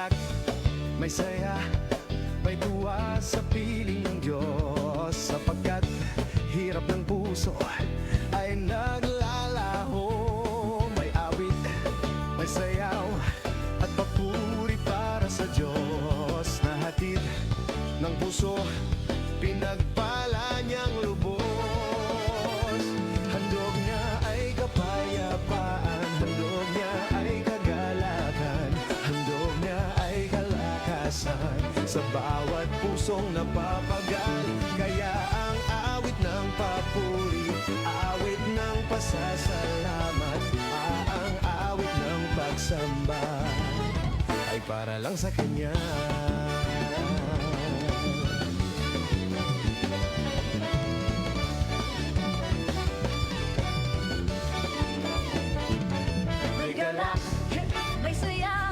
galak, may saya, may tuwa sa piling ng Diyos. Sapagkat hirap ng puso ay naglalaho. May awit, may sayaw at papuri para sa Diyos. Na hatid ng puso, pinagpala niyang lubos. Handog niya ay kapayapaan, handog niya ay kagalakan, handog niya ay kalakasan sa bawat pusong napapagal. Kaya ang awit ng papuri, awit ng pasasalamat, ang awit ng pagsamba ay para lang sa Kanya. May galak, may saya,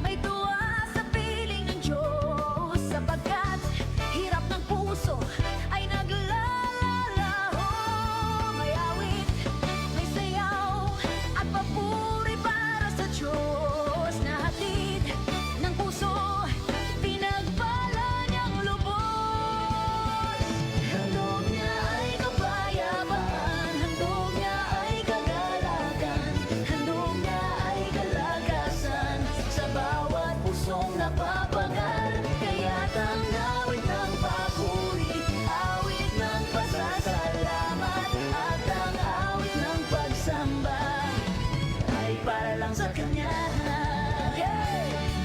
may tuwa sa piling ng Diyos. Sapagkat hirap ng puso ay naglalalaho. May awit, may sayaw at papuri para sa Diyos. Na hatid ng puso, pinagpala niyang lubos. Handog niya ay kapayapaan, handog niya ay kagalakan, handog niya ay kalakasan sa bawat pusong napapagal. Kaya't ang awit ng papuri, awit ng pasasalamat, at ang awit ng pagsamba ay para lang sa Kanya.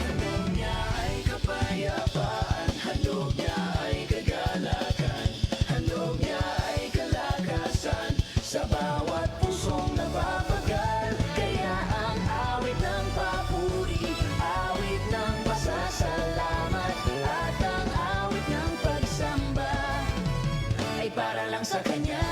Handog niya ay kapayapaan, handog niya ay kagalakan, handog niya ay kalakasan sa bawat pusong napapagal. Kaya ang awit ng papuri, awit ng pasasalamat, at ang awit ng pagsamba ay para lang sa Kanya.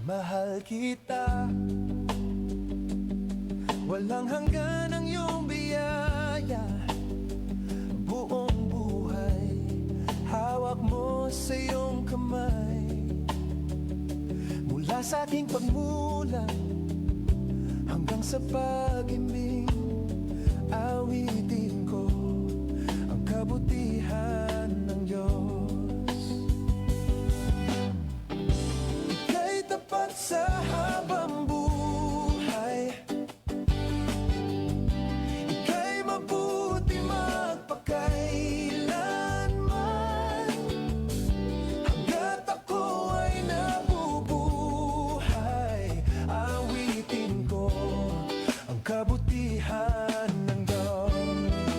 Mahal kita, walang hanggan ang iyong biyaya. Buong buhay, hawak mo sa iyong kamay. Mula sa ating pagmulang hanggang sa pag-ibig, awitin ko ang kabutihan ng Diyos. Ika'y tapat sa habang buhay, ika'y mabuti magpakailanman. Hanggat ako ay nabubuhay, awitin ko ang kabutihan ng Diyos.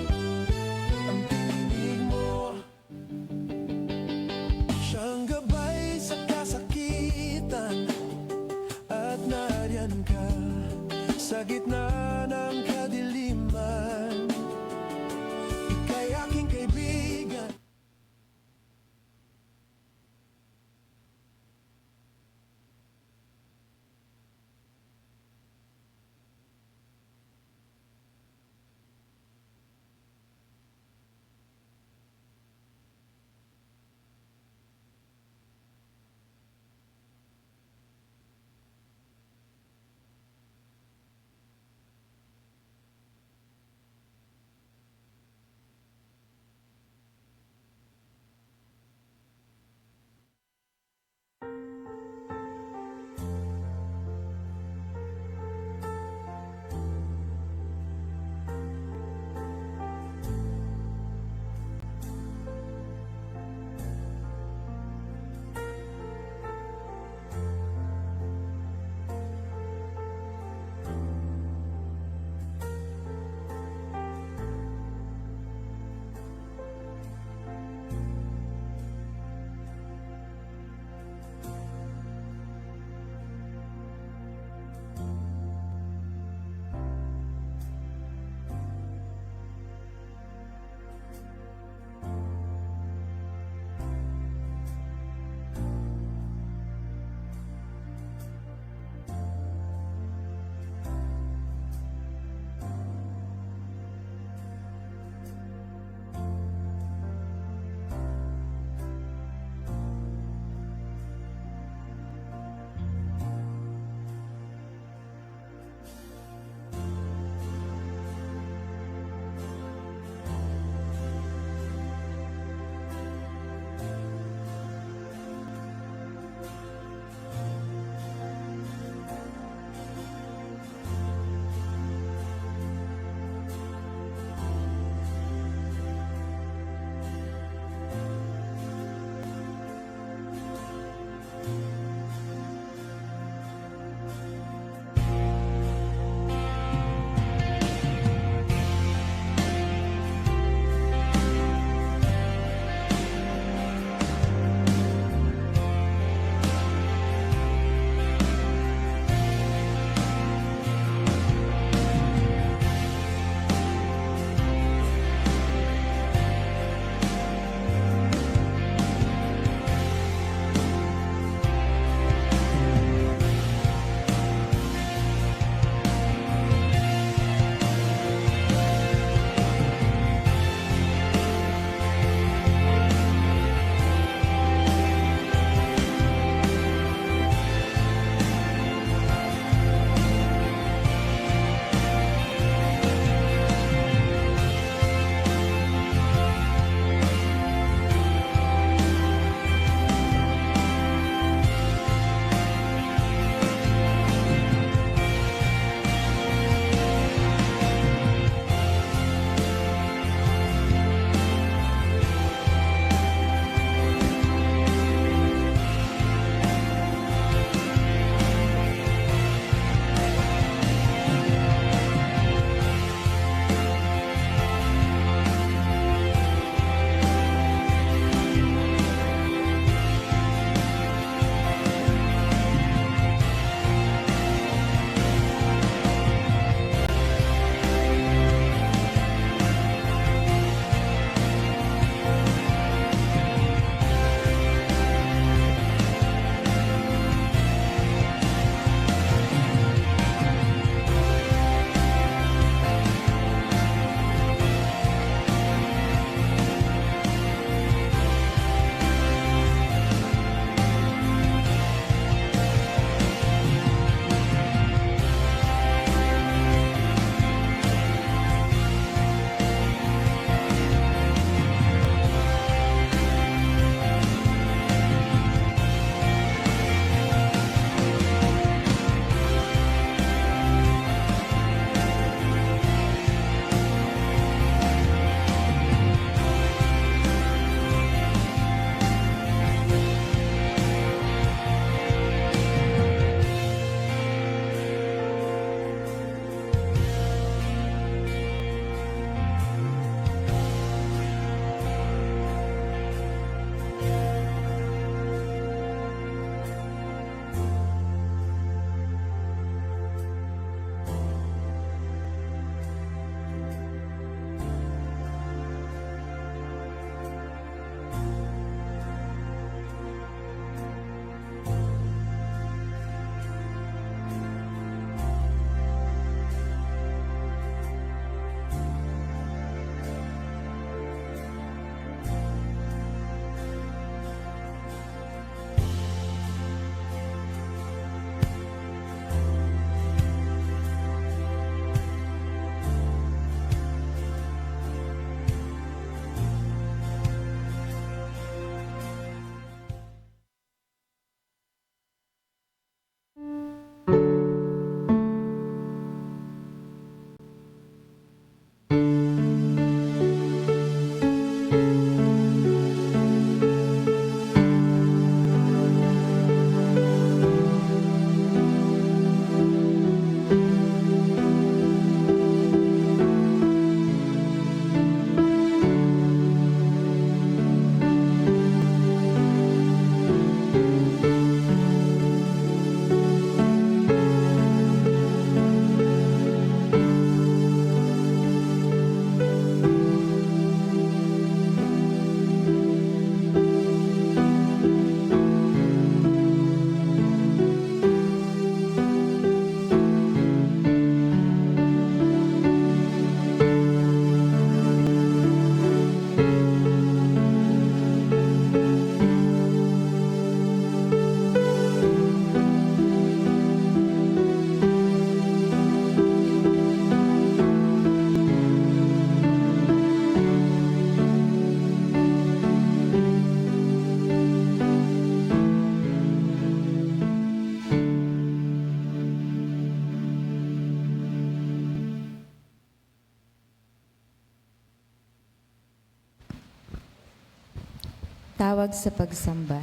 Tawag sa pagsamba.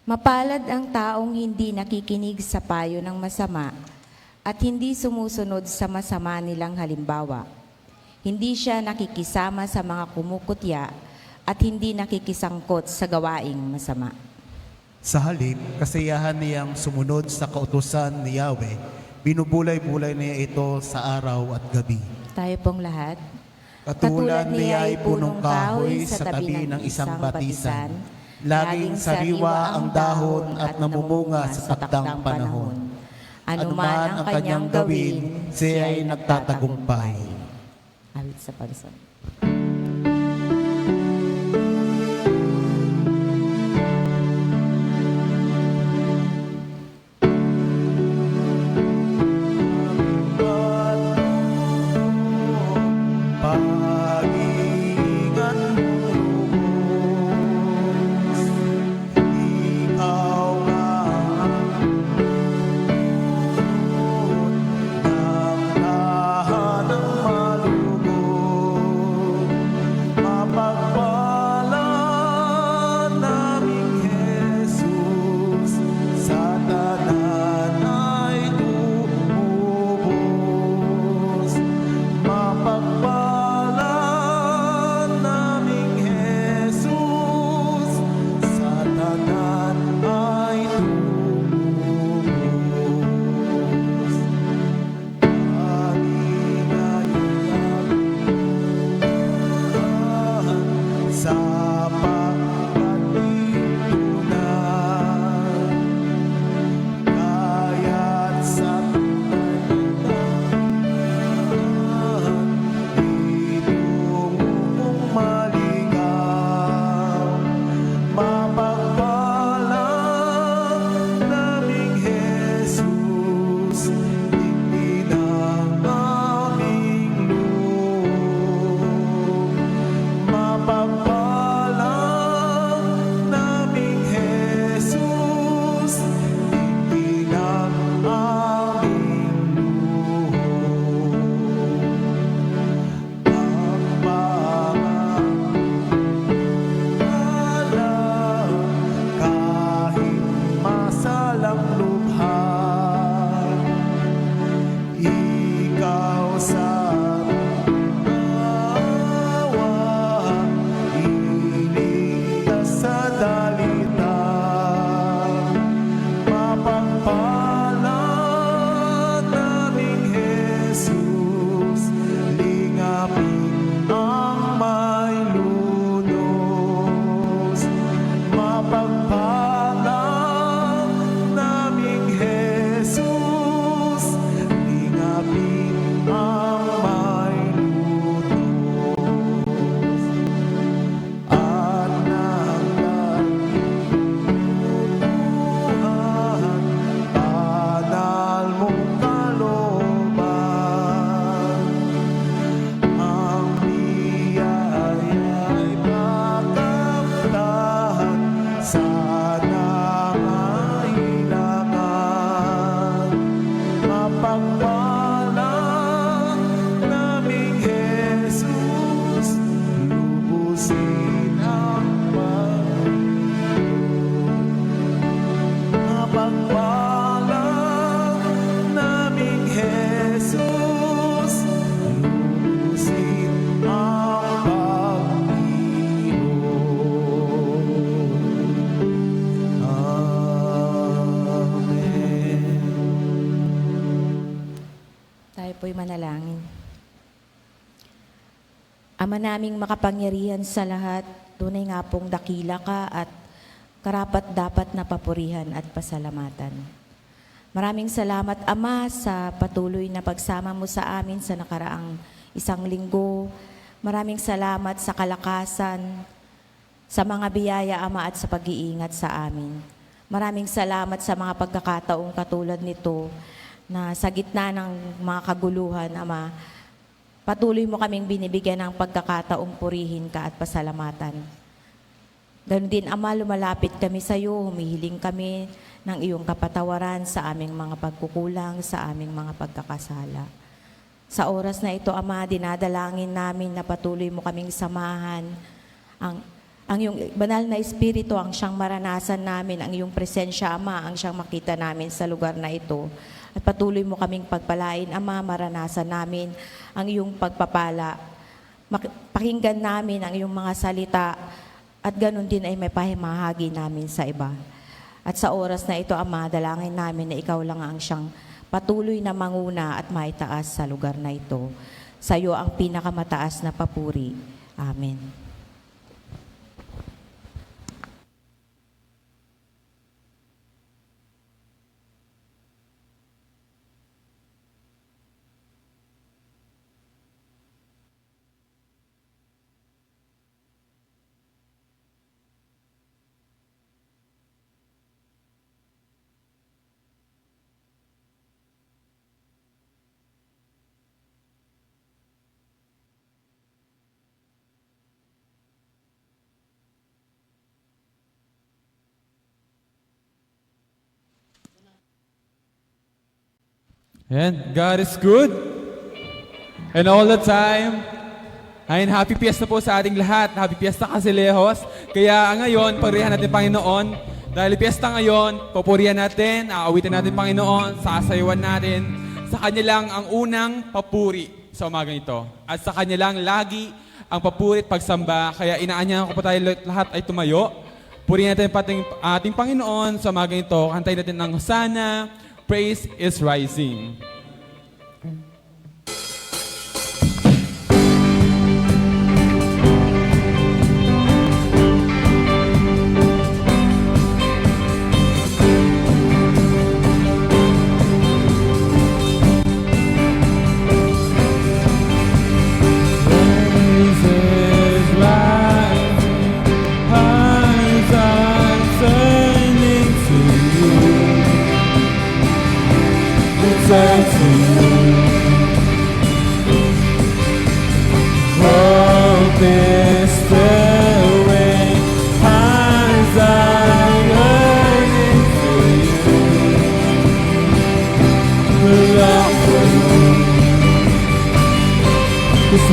Mapalad ang taong hindi nakikinig sa payo ng masama at hindi sumusunod sa masama nilang halimbawa. Hindi siya nakikisama sa mga kumukutya at hindi nakikisangkot sa gawaing masama. Sa halip, kasiyahan niyang sumunod sa kautusan ni Yahweh, binubulay-bulay niya ito sa araw at gabi. Tayo pong lahat. Katulad niya ay punong kahoy sa tabi ng isang batisan, laging sariwa ang dahon at namumunga sa takdang panahon. Ano man ang kanyang gawin, siya ay nagtatagumpay. Awit sa pagsamba. Pag-iingat mo, ikaw nga ang lahat ng malugod. Mapagpala naming Jesus, sa tanan ay tumubos. Mapagpala naming Jesus, sa tanan ay tumubos. Alingayan sa pagkatitunay, kaya't sa itong maligaw. Mapagpala naming Jesus, tingin ang aming loob. Mapagpala naming Jesus, tingin ang aming loob. Kahit masalang lubhan, ikaw sa awa, iniligtas sa dalita. Mapagpala naming Jesus, lingapin ang may lunos. Mapagpala naming Jesus, lingapin ang may lunos. At nagkatutuhan, banal mong kalooban. Ang biyaya'y makamtahan sa nangailangan. Mapagpala naming Jesus, lubusin ang mapagpala naming Jesus, lubusin ang Panginoon. Amen. Tayo po'y manalangin. Ama naming makapangyarihan sa lahat, tunay nga pong dakila ka at karapat-dapat na papurihan at pasalamatan. Maraming salamat, Ama, sa patuloy na pagsama mo sa amin sa nakaraang isang linggo. Maraming salamat sa kalakasan, sa mga biyaya, Ama, at sa pag-iingat sa amin. Maraming salamat sa mga pagkakataong katulad nito na sa gitna ng mga kaguluhan, Ama, patuloy mo kaming binibigyan ng pagkakataong purihin ka at pasalamatan. Ganun din, Ama, lumalapit kami sa iyo, humihiling kami ng iyong kapatawaran sa aming mga pagkukulang, sa aming mga pagkakasala. Sa oras na ito, Ama, dinadalangin namin na patuloy mo kaming samahan ang iyong banal na Espiritu ang siyang maranasan namin, ang iyong presensya, Ama, ang siyang makita namin sa lugar na ito. At patuloy mo kaming pagpalain, Ama, maranasan namin ang iyong pagpapala. Pakinggan namin ang iyong mga salita at ganun din ay may pahimahagi namin sa iba. At sa oras na ito, Ama, dalangin namin na ikaw lang ang siyang patuloy na manguna at maitaas sa lugar na ito. Sa iyo ang pinakamataas na papuri. Amen. And God is good. And all the time. Ayun, happy fiesta po sa ating lahat. Happy fiesta Kasilehos. Kaya ngayon, pagpurihan natin Panginoon. Dahil fiesta ngayon, papurihan natin, aawitin natin Panginoon, sasayawan natin. Sa Kanya lang ang unang papuri sa umagang ito. At sa Kanya lang lagi ang papuri at pagsamba. Kaya inaanyahan ko po tayo lahat ay tumayo. Purihan natin ating Panginoon sa umagang ito. Kantayin natin ng Hosanna, Praise is Rising.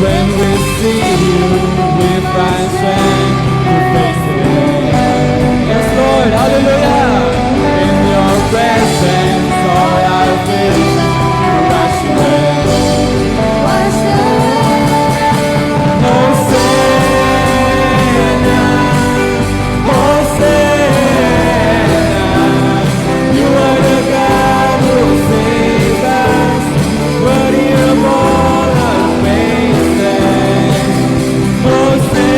When we see you, we find strength to face the day. Yes, Lord, hallelujah. In your presence, all our fears are washed away. Hosanna, Hosanna. You are the God who saves us. Worthy of all our praises. Hosanna,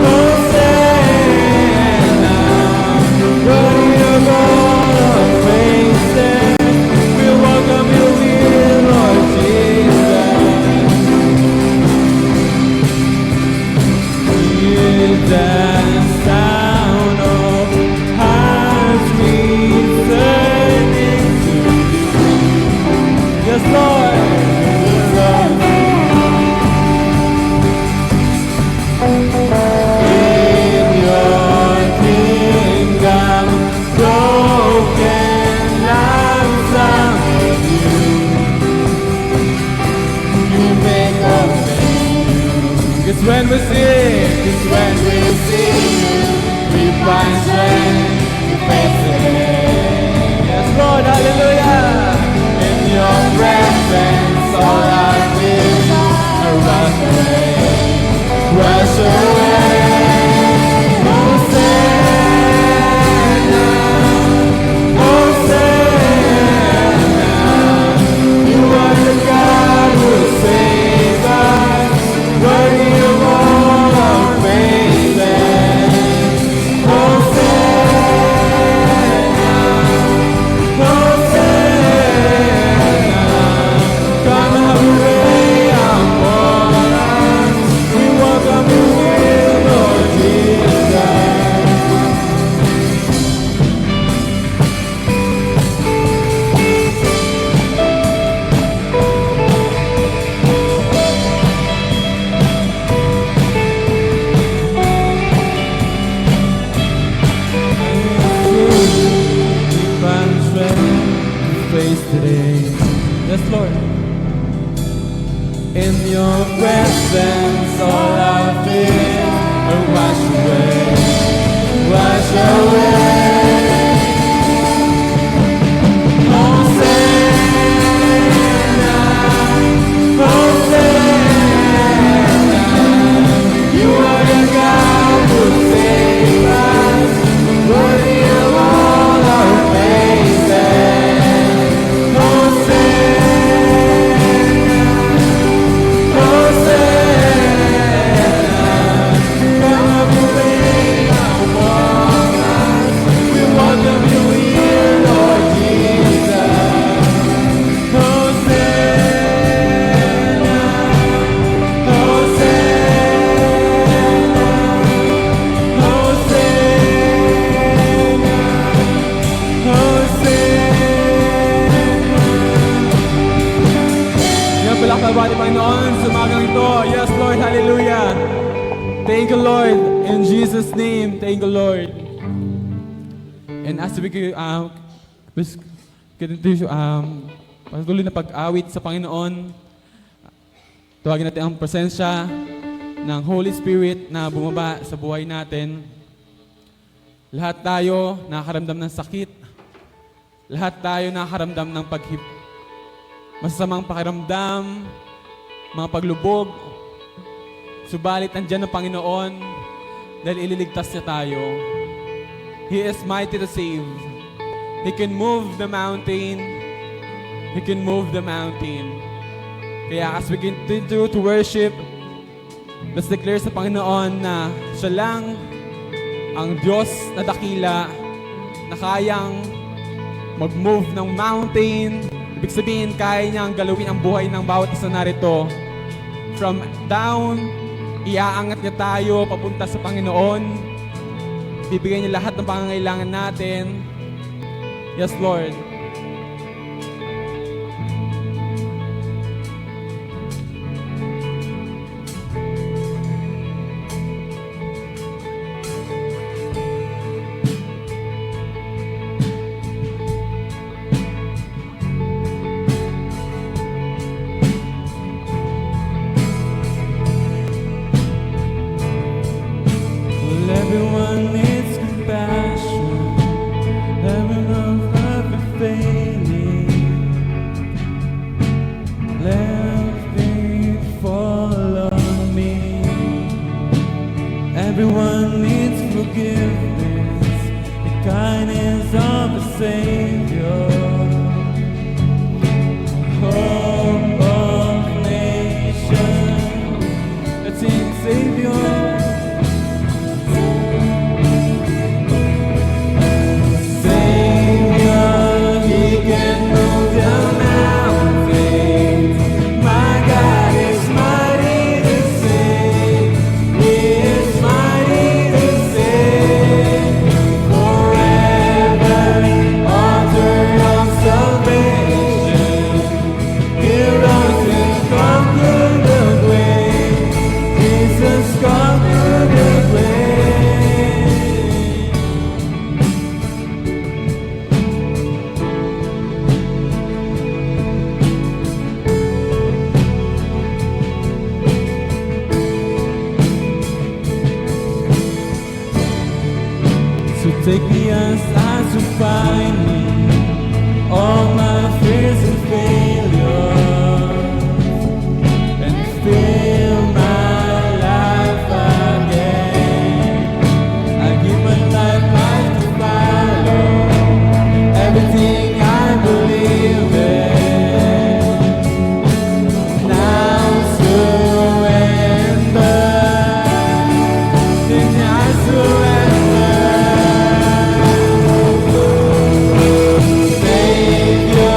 Hosanna, worthy of all our praises. We welcome you here, Lord Jesus. Hear the sound of hearts returning to you. Yes, Lord. In your kingdom, broken lives are with you. You make all things new. 'Cause when we sing, 'cause when we sing, we find strength to face the day. Yes, Lord, hallelujah. In your presence, all our fears are washed away. Wash away. Hosanna, Hosanna. You are the God who saves us. Worthy of all our praises. Hosanna, Hosanna. Come have your way among us. We welcome you here. Lord. Hallelujah. Thank you, Lord. In Jesus' name, thank you, Lord. And as we continue, patuloy na pag-awit sa Panginoon, tawagin natin ang presensya ng Holy Spirit na bumaba sa buhay natin. Lahat tayo nakakaramdam ng sakit. Lahat tayo nakakaramdam ng masasamang pakiramdam, mga paglubog. Subalit andyan ang Panginoon dahil ililigtas niya tayo. He is mighty to save. He can move the mountain. He can move the mountain. Kaya as we continue to worship, let's declare sa Panginoon na siya lang ang Diyos na dakila na kayang mag-move ng mountain. Ibig sabihin, kaya niyang galawin ang buhay ng bawat isa narito. From down, iaangat niya tayo papunta sa Panginoon. Bibigyan niya lahat ng pangangailangan natin. Yes, Lord. Well, everyone needs compassion. Everyone ever failing. Let faith fall on me. Everyone needs forgiveness. The kindness of a Savior. Hope of nations. Let's sing Savior. So take me as you find me, all my fears and failures, and fill my life again. I give my life to follow everything I believe in. Now surrender, then I surrender. Savior,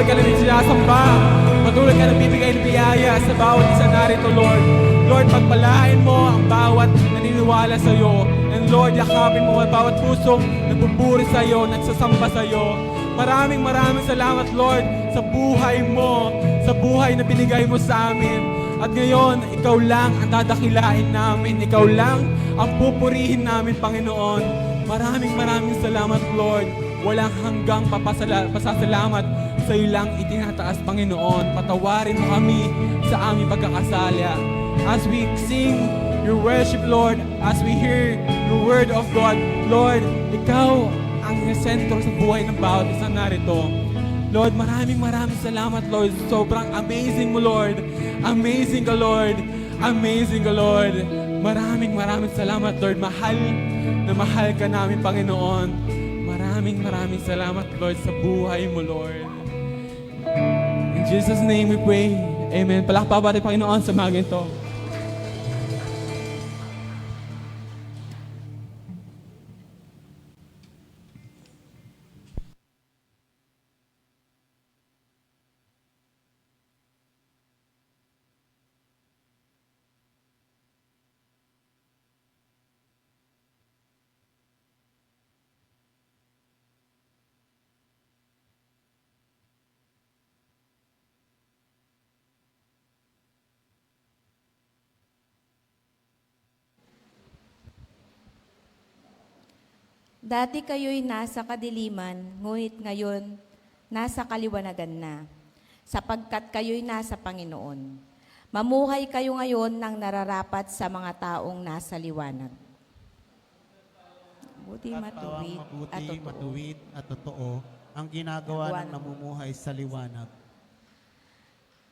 patuloy ka namin sinasamba. Patuloy ka nang bibigay ng biyaya sa bawat isa narito, Lord. Lord, pagpalain mo ang bawat naniniwala sa iyo. And Lord, yakapin mo ang bawat pusong nagpupuri sa iyo, nagsasamba sa iyo. Maraming salamat, Lord, sa buhay mo, sa buhay na binigay mo sa amin. At ngayon, ikaw lang ang dadakilain namin. Ikaw lang ang pupurihin namin, Panginoon. Maraming salamat, Lord. Walang hanggang pasasalamat sa iyo lang itinataas, Panginoon. Patawarin mo kami sa aming pagkakasala. As we sing your worship, Lord, as we hear your word of God, Lord, ikaw ang sentro sa buhay ng bawat isa narito. Lord, maraming salamat, Lord. Sobrang amazing mo, Lord. Amazing ka, Lord. Amazing ka, Lord. Maraming salamat, Lord. Mahal na mahal ka namin, Panginoon. Maraming salamat, Lord, sa buhay mo, Lord. In Jesus' name we pray. Amen. Palakpakan ba rin, Panginoon, sa mga ganito. Dati kayo'y nasa kadiliman, ngunit ngayon nasa kaliwanagan na, sapagkat kayo'y nasa Panginoon. Mamuhay kayo ngayon ng nararapat sa mga taong nasa liwanag. Buti, matuwid, at Mabuti, totoo. matuwid at totoo ang ginagawa ng namumuhay sa liwanag.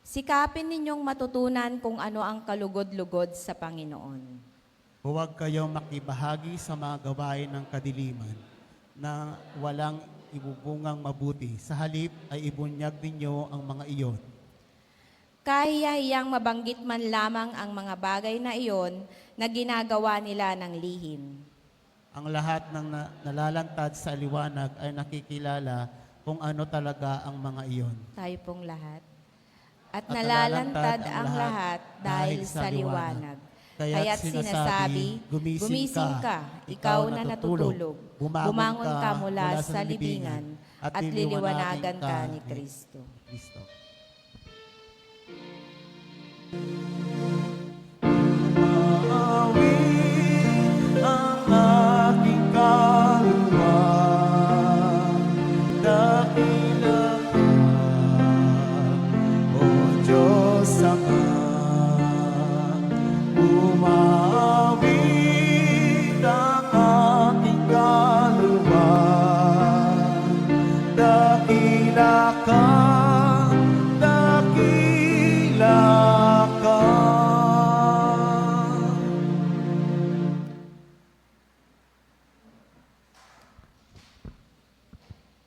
Sikapin ninyong matutunan kung ano ang kalugod-lugod sa Panginoon. Huwag kayong makibahagi sa mga gawain ng kadiliman na walang ibubungang mabuti. Sa halip ay ibunyag ninyo ang mga iyon. Kahiyahiyang mabanggit man lamang ang mga bagay na iyon na ginagawa nila ng lihim. Ang lahat ng nalalantad sa liwanag ay nakikilala kung ano talaga ang mga iyon. Tayo pong lahat. At At nalalantad ang lahat dahil sa liwanag. Kaya't sinasabi, gumising ka, ikaw na natutulog. Bumangon ka mula sa libingan at liliwanagan ka ni Kristo. Kristo. Ang aking kaluluwa, dakila ka, O Diyos Ama. Umawit ang aking kaluluwa, dakila ka, dakila ka.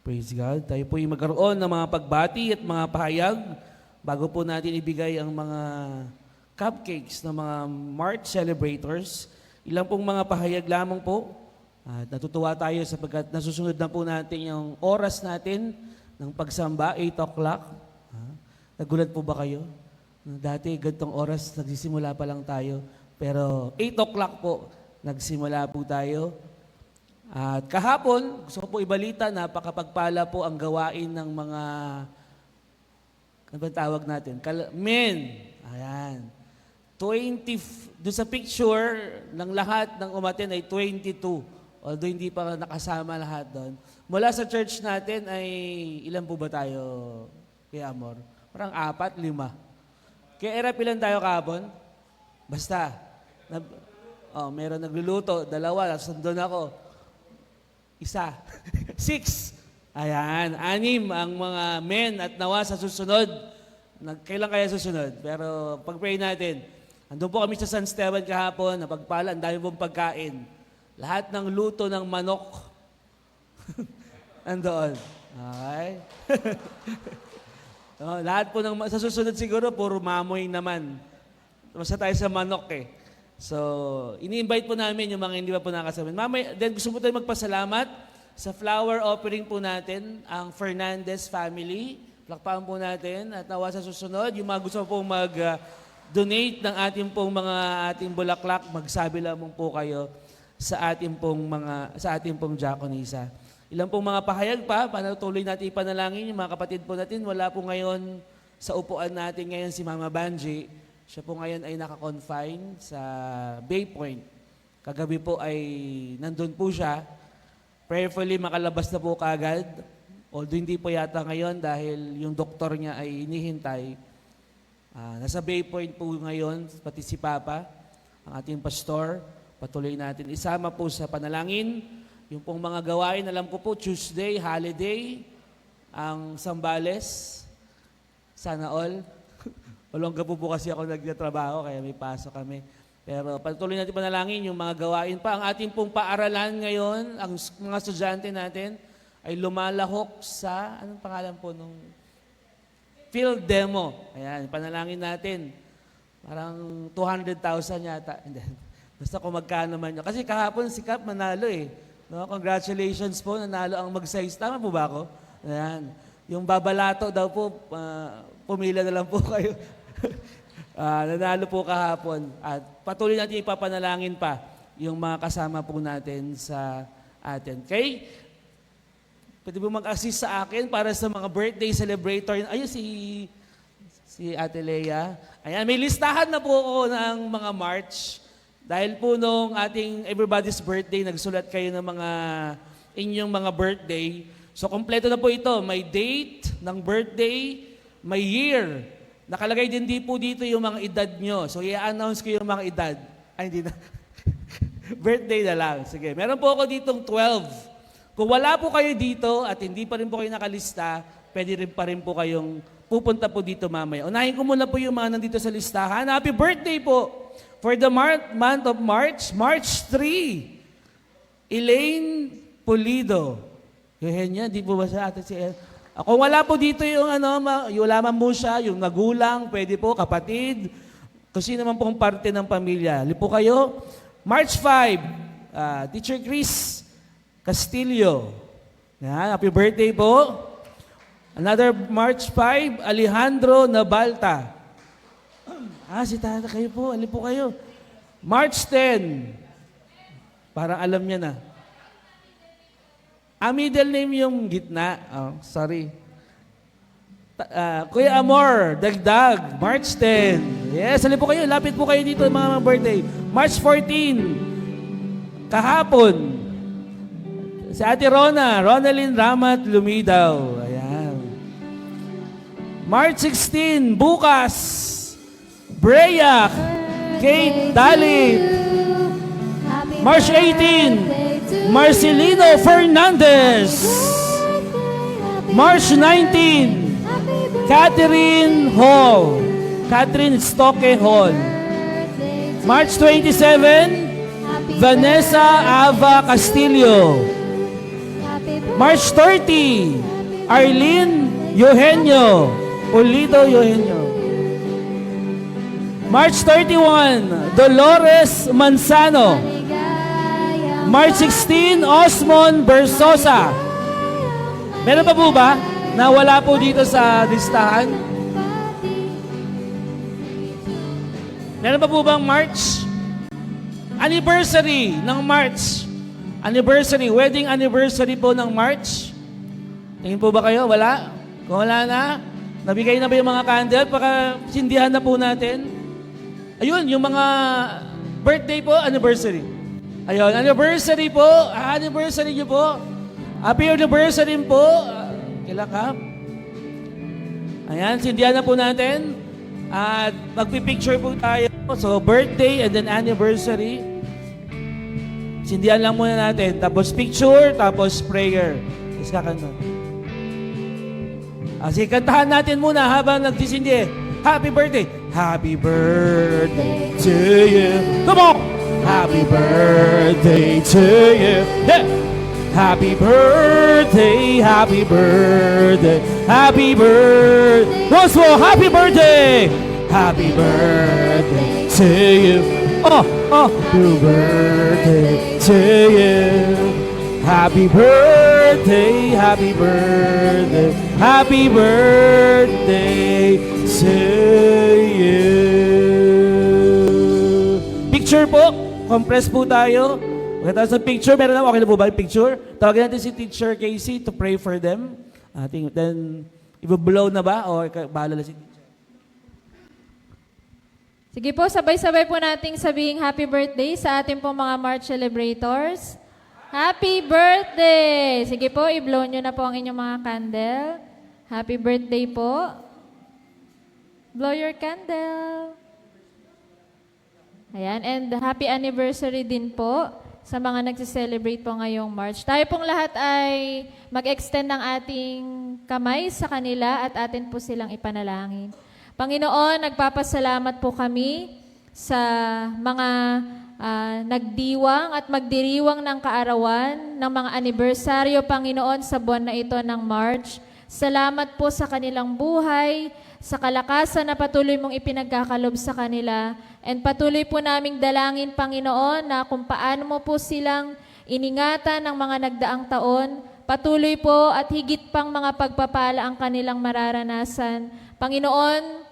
Praise God. Tayo po yung magkaroon ng mga pagbati at mga pahayag bago po natin ibigay ang mga cupcakes ng mga March celebrators. Ilang pong mga pahayag lamang po. At natutuwa tayo sapagkat nasusunod na po natin yung oras natin ng pagsamba, 8 o'clock. Nagulat po ba kayo? Dati ganitong oras nagsisimula pa lang tayo. Pero 8 o'clock po nagsimula po tayo. At kahapon, gusto ko po ibalita, napakapagpala po ang gawain ng mga, ano ba tawag natin? Men. Ayan. 20, doon sa picture ng lahat ng umaten ay 22. Although hindi pa nakasama lahat doon. Mula sa church natin ay, ilan po ba tayo, Kuya Amor? Parang 4, 5. Kaya erap ilan tayo kahapon? Basta. Meron nagluluto, 2, tapos nandun ako. 1. 6. Ayan, 6 ang mga men at nawa sa susunod. Kailan kaya susunod? Pero pag-pray natin. Andun po kami sa San Esteban kahapon, napagpala, ang dami pong pagkain. Lahat ng luto ng manok. Andoon. Okay? Lahat po sa susunod siguro, puro mamoy naman. Basta tayo sa manok eh. So, ini-invite po namin yung mga hindi pa po nakasama. Mamaya, then gusto po tayo magpasalamat sa flower offering po natin, ang Fernandez family. Plakpakan po natin at nawa sa susunod, yung mga gusto pong mag-donate ng ating bulaklak, magsabi lamang po kayo sa ating pong Diakonisa. Ilang pong mga pahayag pa, panatuloy natin ipanalangin yung mga kapatid po natin. Wala po ngayon sa upuan natin ngayon si Mama Banji. Siya po ngayon ay naka-confine sa Bay Point. Kagabi po ay nandun po siya. Prayerfully makalabas na po kaagad. Although hindi po yata ngayon dahil yung doktor niya ay inihintay. Nasa Bay Point po ngayon, pati si Papa, ang ating pastor. Patuloy natin isama po sa panalangin. Yung pong mga gawain, alam ko po, Tuesday, holiday, ang Sambales. Sana all. Walongga po kasi ako nagtatrabaho, kaya may pasok kami. Pero patuloy natin panalangin yung mga gawain pa. Ang ating pong paaralan ngayon, ang mga estudyante natin, ay lumalahok sa, anong pangalan po nung field demo. Ayan, panalangin natin. Parang 200,000 yata. Basta kung magkano man yun. Kasi kahapon si Cap manalo eh. No? Congratulations po, nanalo ang mag-size. Tama po ba ako? Ayan. Yung babalato daw po, pumila na lang po kayo. Nanalo po kahapon. At patuloy natin ipapanalangin pa yung mga kasama po natin sa atin. Okay? Pwede po mag-assist sa akin para sa mga birthday celebrator. Ayun, si Ate Lea. Ayan, may listahan na po ako ng mga March. Dahil po nung ating everybody's birthday, nagsulat kayo ng inyong mga birthday. So, kompleto na po ito. May date ng birthday, may year. Nakalagay din po dito yung mga edad nyo. So, i-announce ko yung mga edad. Ay, hindi na. Birthday na lang. Sige. Meron po ako ditong 12. Kung wala po kayo dito at hindi pa rin po kayo nakalista, pwede rin pa rin po kayong pupunta po dito mamaya. Unahin ko muna po yung mga nandito sa listahan. Happy birthday po for the month of March, March 3. Elaine Pulido. Eugenio, di po ba sa atin si kung wala po dito yung yung lamang mo siya, yung nagulang, pwede po, kapatid, kasi naman pong parte ng pamilya. Lipo kayo. March 5, Teacher Chris Castillo. Yan, happy birthday po. Another March 5, Alejandro Nabalta. Si tata kayo po, ali po kayo. March 10, parang alam niya na. Middle name yung gitna. Sorry. Kuya Amor, Dagdag, March 10. Yes, ali po kayo, lapit po kayo dito mga birthday. March 14, kahapon. Si Ate Ronalyn Ramat Lumidaw. Ayan. March 16, bukas. Brea, Kate Dalit. March 18, Marcelino Fernandez. March 19, Catherine Hall. Catherine Stoke Hall. March 27, Vanessa Ava Castillo. March 30, Arlene Eugenio, Pulido Eugenio. March 31, Dolores Manzano. March 16, Osmond Bersosa. Meron pa po ba na wala po dito sa listahan? Meron pa po bang March? Anniversary ng March. Anniversary, wedding anniversary po ng March. Tingin po ba kayo? Wala? Kung wala na, nabigay na ba yung mga candle? Baka sindihan na po natin. Ayun, yung mga birthday po, anniversary. Ayun, anniversary po. Anniversary nyo po. Happy anniversary po. Kilakap. Ayan, sindihan na po natin. At magpipicture po tayo. So, birthday and then anniversary. Sindihan lang muna natin. Tapos picture, tapos prayer. Tapos kakanta. Sige, kantahan natin muna habang nagsisindi. Happy birthday! Happy birthday to you! Come on! Happy birthday to you! Yeah! Happy birthday! Happy birthday! Happy birthday! Once more! Happy birthday! Happy birthday to you! Happy birthday to you. Happy birthday, happy birthday. Happy birthday to you. Picture po. Compress po tayo. Pagkatapos ng picture, meron na, okay na po ba yung picture? Tawagin natin si Teacher Casey to pray for them. Then, i-blow na ba? O bahala na si Teacher? Sige po, sabay-sabay po nating sabihing happy birthday sa ating pong mga March celebrators. Happy birthday! Sige po, i-blow nyo na po ang inyong mga candle. Happy birthday po. Blow your candle. Ayan, and happy anniversary din po sa mga nagse-celebrate po ngayong March. Tayo pong lahat ay mag-extend ng ating kamay sa kanila at atin po silang ipanalangin. Panginoon, nagpapasalamat po kami sa mga nagdiwang at magdiriwang ng kaarawan ng mga anibersaryo, Panginoon, sa buwan na ito ng March. Salamat po sa kanilang buhay, sa kalakasan na patuloy mong ipinagkakalob sa kanila. And patuloy po naming dalangin, Panginoon, na kung paano mo po silang iningatan ng mga nagdaang taon, patuloy po at higit pang mga pagpapala ang kanilang mararanasan. Panginoon,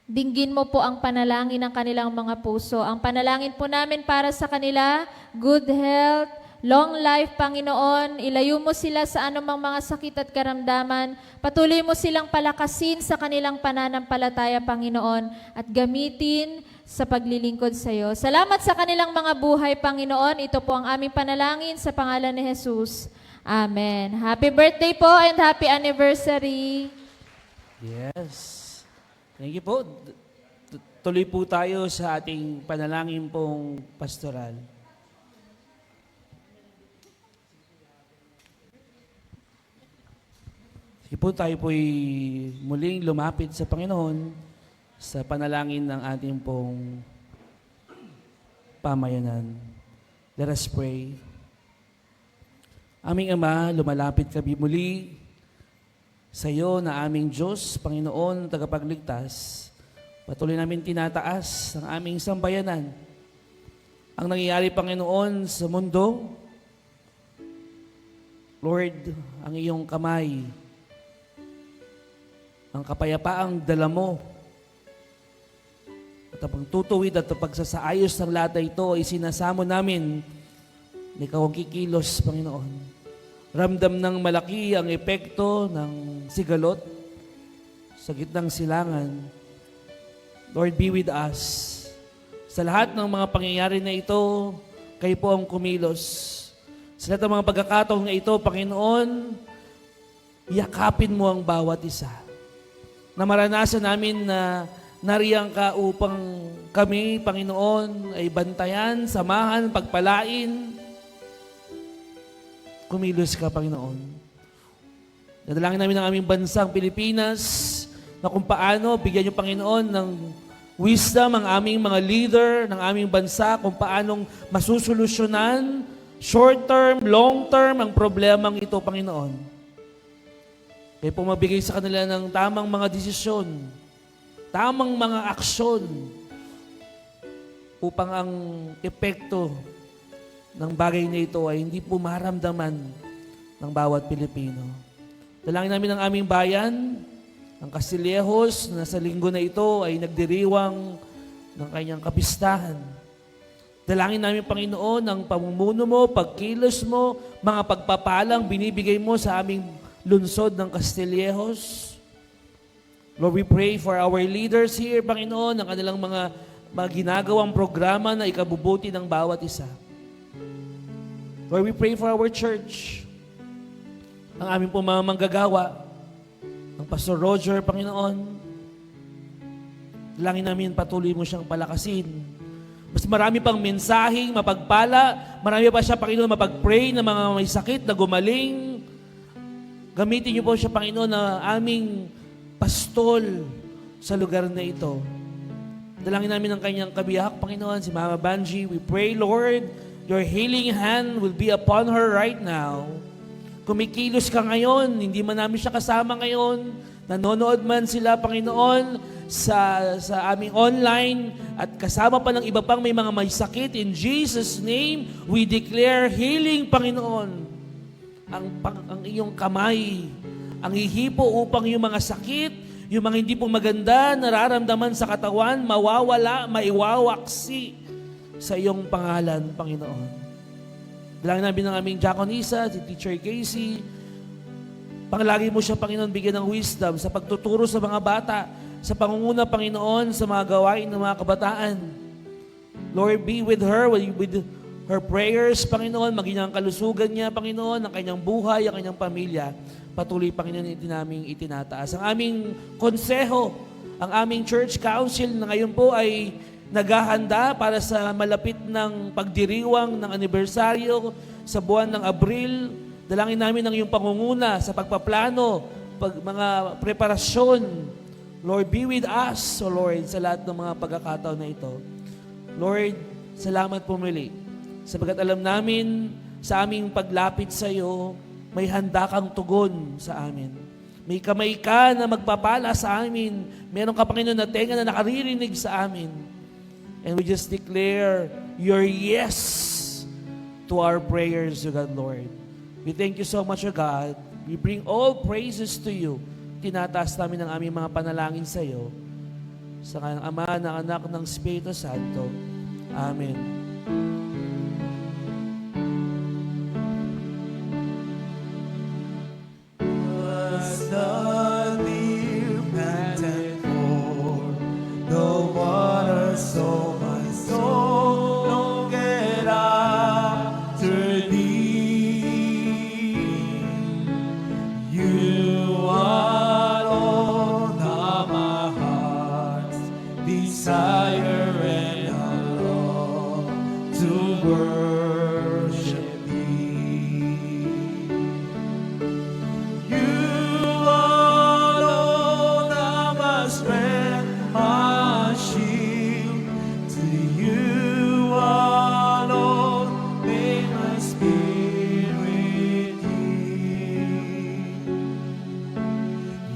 dinggin mo po ang panalangin ng kanilang mga puso. Ang panalangin po namin para sa kanila, good health, long life, Panginoon. Ilayo mo sila sa anumang mga sakit at karamdaman. Patuloy mo silang palakasin sa kanilang pananampalataya, Panginoon, at gamitin sa paglilingkod sa iyo. Salamat sa kanilang mga buhay, Panginoon. Ito po ang aming panalangin sa pangalan ni Jesus. Amen. Happy birthday po and happy anniversary. Yes. Thank you po. Tuloy po tayo sa ating panalangin pong pastoral. Sige po, tayo po'y muling lumapit sa Panginoon sa panalangin ng ating pong pamayanan. Let us pray. Aming Ama, lumalapit kami muli sa iyo na aming Diyos, Panginoon, tagapagligtas. Patuloy namin tinataas ang aming sambayanan. Ang nangyayari, Panginoon, sa mundo, Lord, ang iyong kamay, ang kapayapaang dala mo, at ang tutuwid at pagsasaayos ng lahat na ito ay sinasamo namin na ikaw ang kikilos, Panginoon. Ramdam ng malaki ang epekto ng sigalot sa gitnang silangan. Lord, be with us. Sa lahat ng mga pangyayari na ito, kayo po ang kumilos. Sa lahat ng mga pagkakataon na ito, Panginoon, yakapin mo ang bawat isa. Na maranasan namin na nariyan ka upang kami, Panginoon, ay bantayan, samahan, pagpalain. Kumilos ka, Panginoon. Nadalangin namin ang aming bansang Pilipinas na kung paano bigyan niyo, Panginoon, ng wisdom ang aming mga leader ng aming bansa, kung paanong masusolusyonan short term, long term ang problemang ito, Panginoon. Kaya po mabigay sa kanila ng tamang mga desisyon, tamang mga aksyon upang ang epekto ng bagay na ito ay hindi po maramdaman ng bawat Pilipino. Dalangin namin ang aming bayan, ang Castillejos, na sa linggo na ito ay nagdiriwang ng kanyang kapistahan. Dalangin namin, Panginoon, ang pamumuno mo, pagkilos mo, mga pagpapalang binibigay mo sa aming lungsod ng Castillejos. Lord, we pray for our leaders here, Panginoon, ang kanilang mga ginagawang programa na ikabubuti ng bawat isa. Lord, we pray for our church, ang aming pong mga manggagawa, ang Pastor Roger, Panginoon. Dalangin namin patuloy mo siyang palakasin. Mas marami pang mensaheng mapagpala, marami pa siya, Panginoon, mapag-pray ng mga may sakit na gumaling. Gamitin niyo po siya, Panginoon, na aming pastol sa lugar na ito. Dalangin namin ang kanyang kabihak, Panginoon, si Mama Banji. We pray, Lord, your healing hand will be upon her right now. Kumikilos ka ngayon, hindi man namin siya kasama ngayon, nanonood man sila, Panginoon, sa aming online, at kasama pa ng iba pang may mga may sakit. In Jesus' name, we declare healing, Panginoon. Ang iyong kamay, ang hihipo upang yung mga sakit, yung mga hindi po maganda, nararamdaman sa katawan, mawawala, maiwawaksi sa iyong pangalan, Panginoon. Dalangin namin ng aming diaconisa, si Teacher Casey. Pangalagi mo siya, Panginoon, bigyan ng wisdom sa pagtuturo sa mga bata, sa pangunguna, Panginoon, sa mga gawain ng mga kabataan. Lord, be with her, with her prayers, Panginoon, maging ang kalusugan niya, Panginoon, ang kanyang buhay, ang kanyang pamilya. Patuloy, Panginoon, naming itinataas. Ang aming konseho, ang aming church council na ngayon po ay naghahanda para sa malapit ng pagdiriwang ng anibersaryo sa buwan ng Abril. Dalangin namin ang iyong pangunguna sa pagpaplano, mga preparasyon. Lord, be with us, O Lord, sa lahat ng mga pagkakataon na ito. Lord, salamat po muli. Sabagat alam namin sa aming paglapit sa iyo, may handa kang tugon sa amin. May kamay ka na magpapala sa amin. Meron ka, Panginoon, na tenga na nakaririnig sa amin. And we just declare your yes to our prayers, O God, Lord. We thank you so much, O God. We bring all praises to you. Tinataas namin ang aming mga panalangin sa iyo. Sa kanyang Ama, ng Anak, ng Espiritu Santo. Amen. Was the deer panted for the water, so my soul longed after thee. You alone are my heart's desire, and I long to worship thee. You alone are my strength, my shield. To you alone may my spirit yield.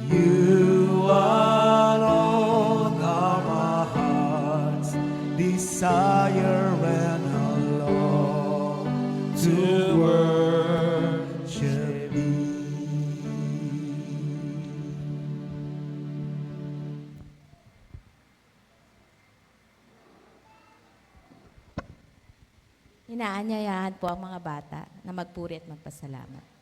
You alone are my heart's desire, and I long to worship thee. Inaanyayahan po ang mga bata na magpuri at magpasalamat.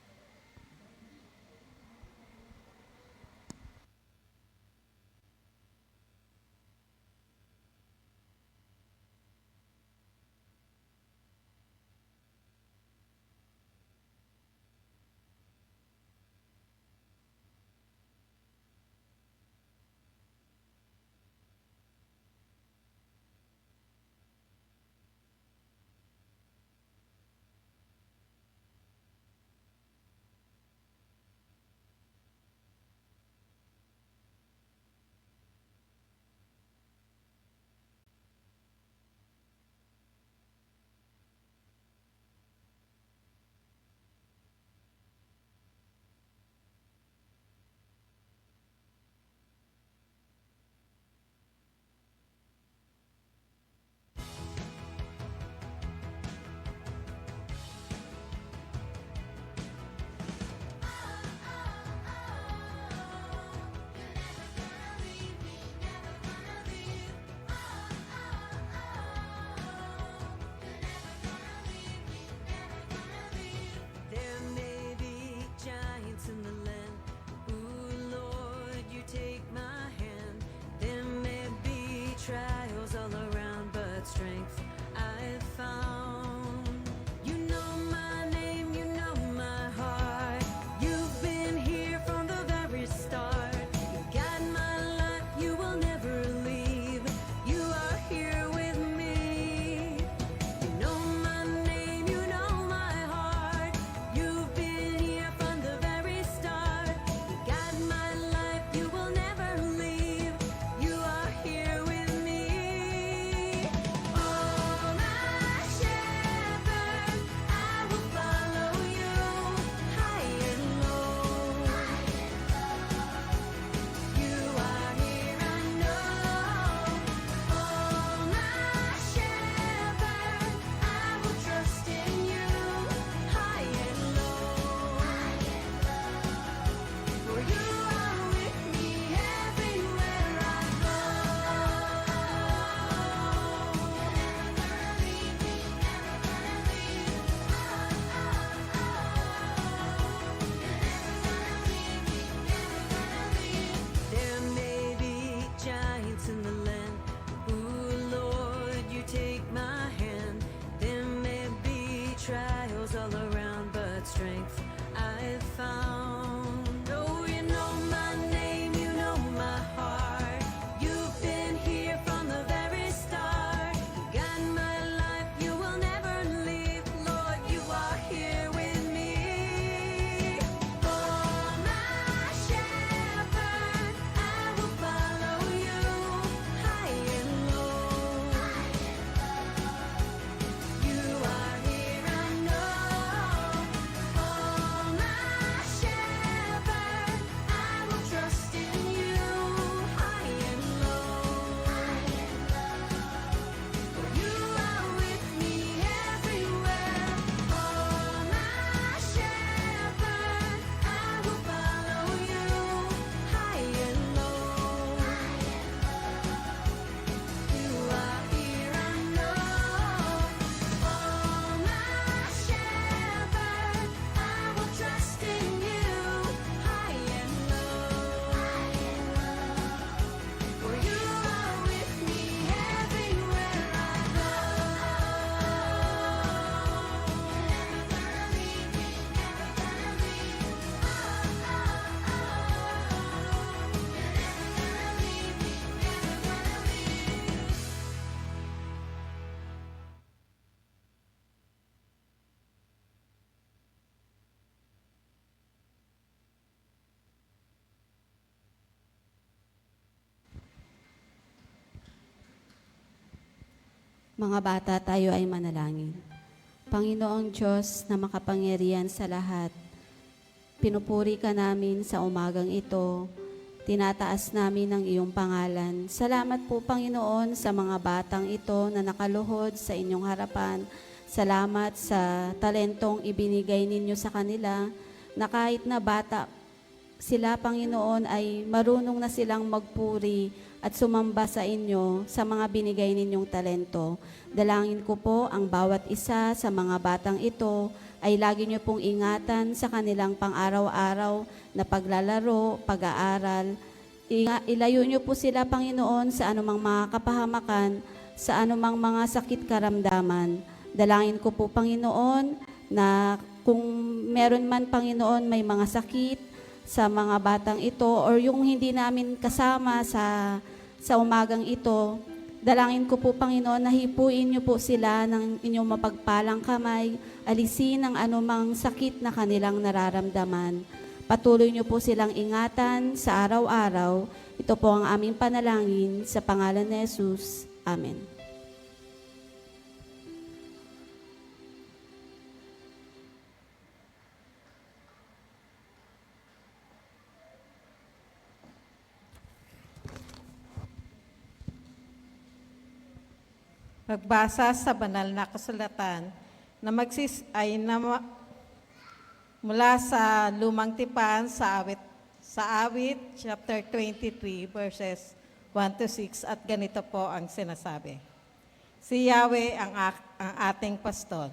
Mga bata, tayo ay manalangin. Panginoong Diyos na makapangyarihan sa lahat, pinupuri ka namin sa umagang ito. Tinataas namin ang iyong pangalan. Salamat po, Panginoon, sa mga batang ito na nakaluhod sa inyong harapan. Salamat sa talentong ibinigay ninyo sa kanila na kahit na bata sila, Panginoon, ay marunong na silang magpuri at sumamba sa inyo sa mga binigay ninyong talento. Dalangin ko po ang bawat isa sa mga batang ito ay lagi niyo pong ingatan sa kanilang pang-araw-araw na paglalaro, pag-aaral. Ilayo niyo po sila, Panginoon, sa anumang mga kapahamakan, sa anumang mga sakit karamdaman. Dalangin ko po, Panginoon, na kung meron man, Panginoon, may mga sakit sa mga batang ito or yung hindi namin kasama sa umagang ito, dalangin ko po, Panginoon, na hipuin niyo po sila ng inyong mapagpalang kamay, alisin ang anumang sakit na kanilang nararamdaman. Patuloy niyo po silang ingatan sa araw-araw. Ito po ang aming panalangin sa pangalan ni Jesus. Amen. Magbasa sa banal na kasulatan na mula sa Lumang Tipan sa awit chapter 23 verses 1 to 6 at ganito po ang sinasabi. Si Yahweh ang ating pastol.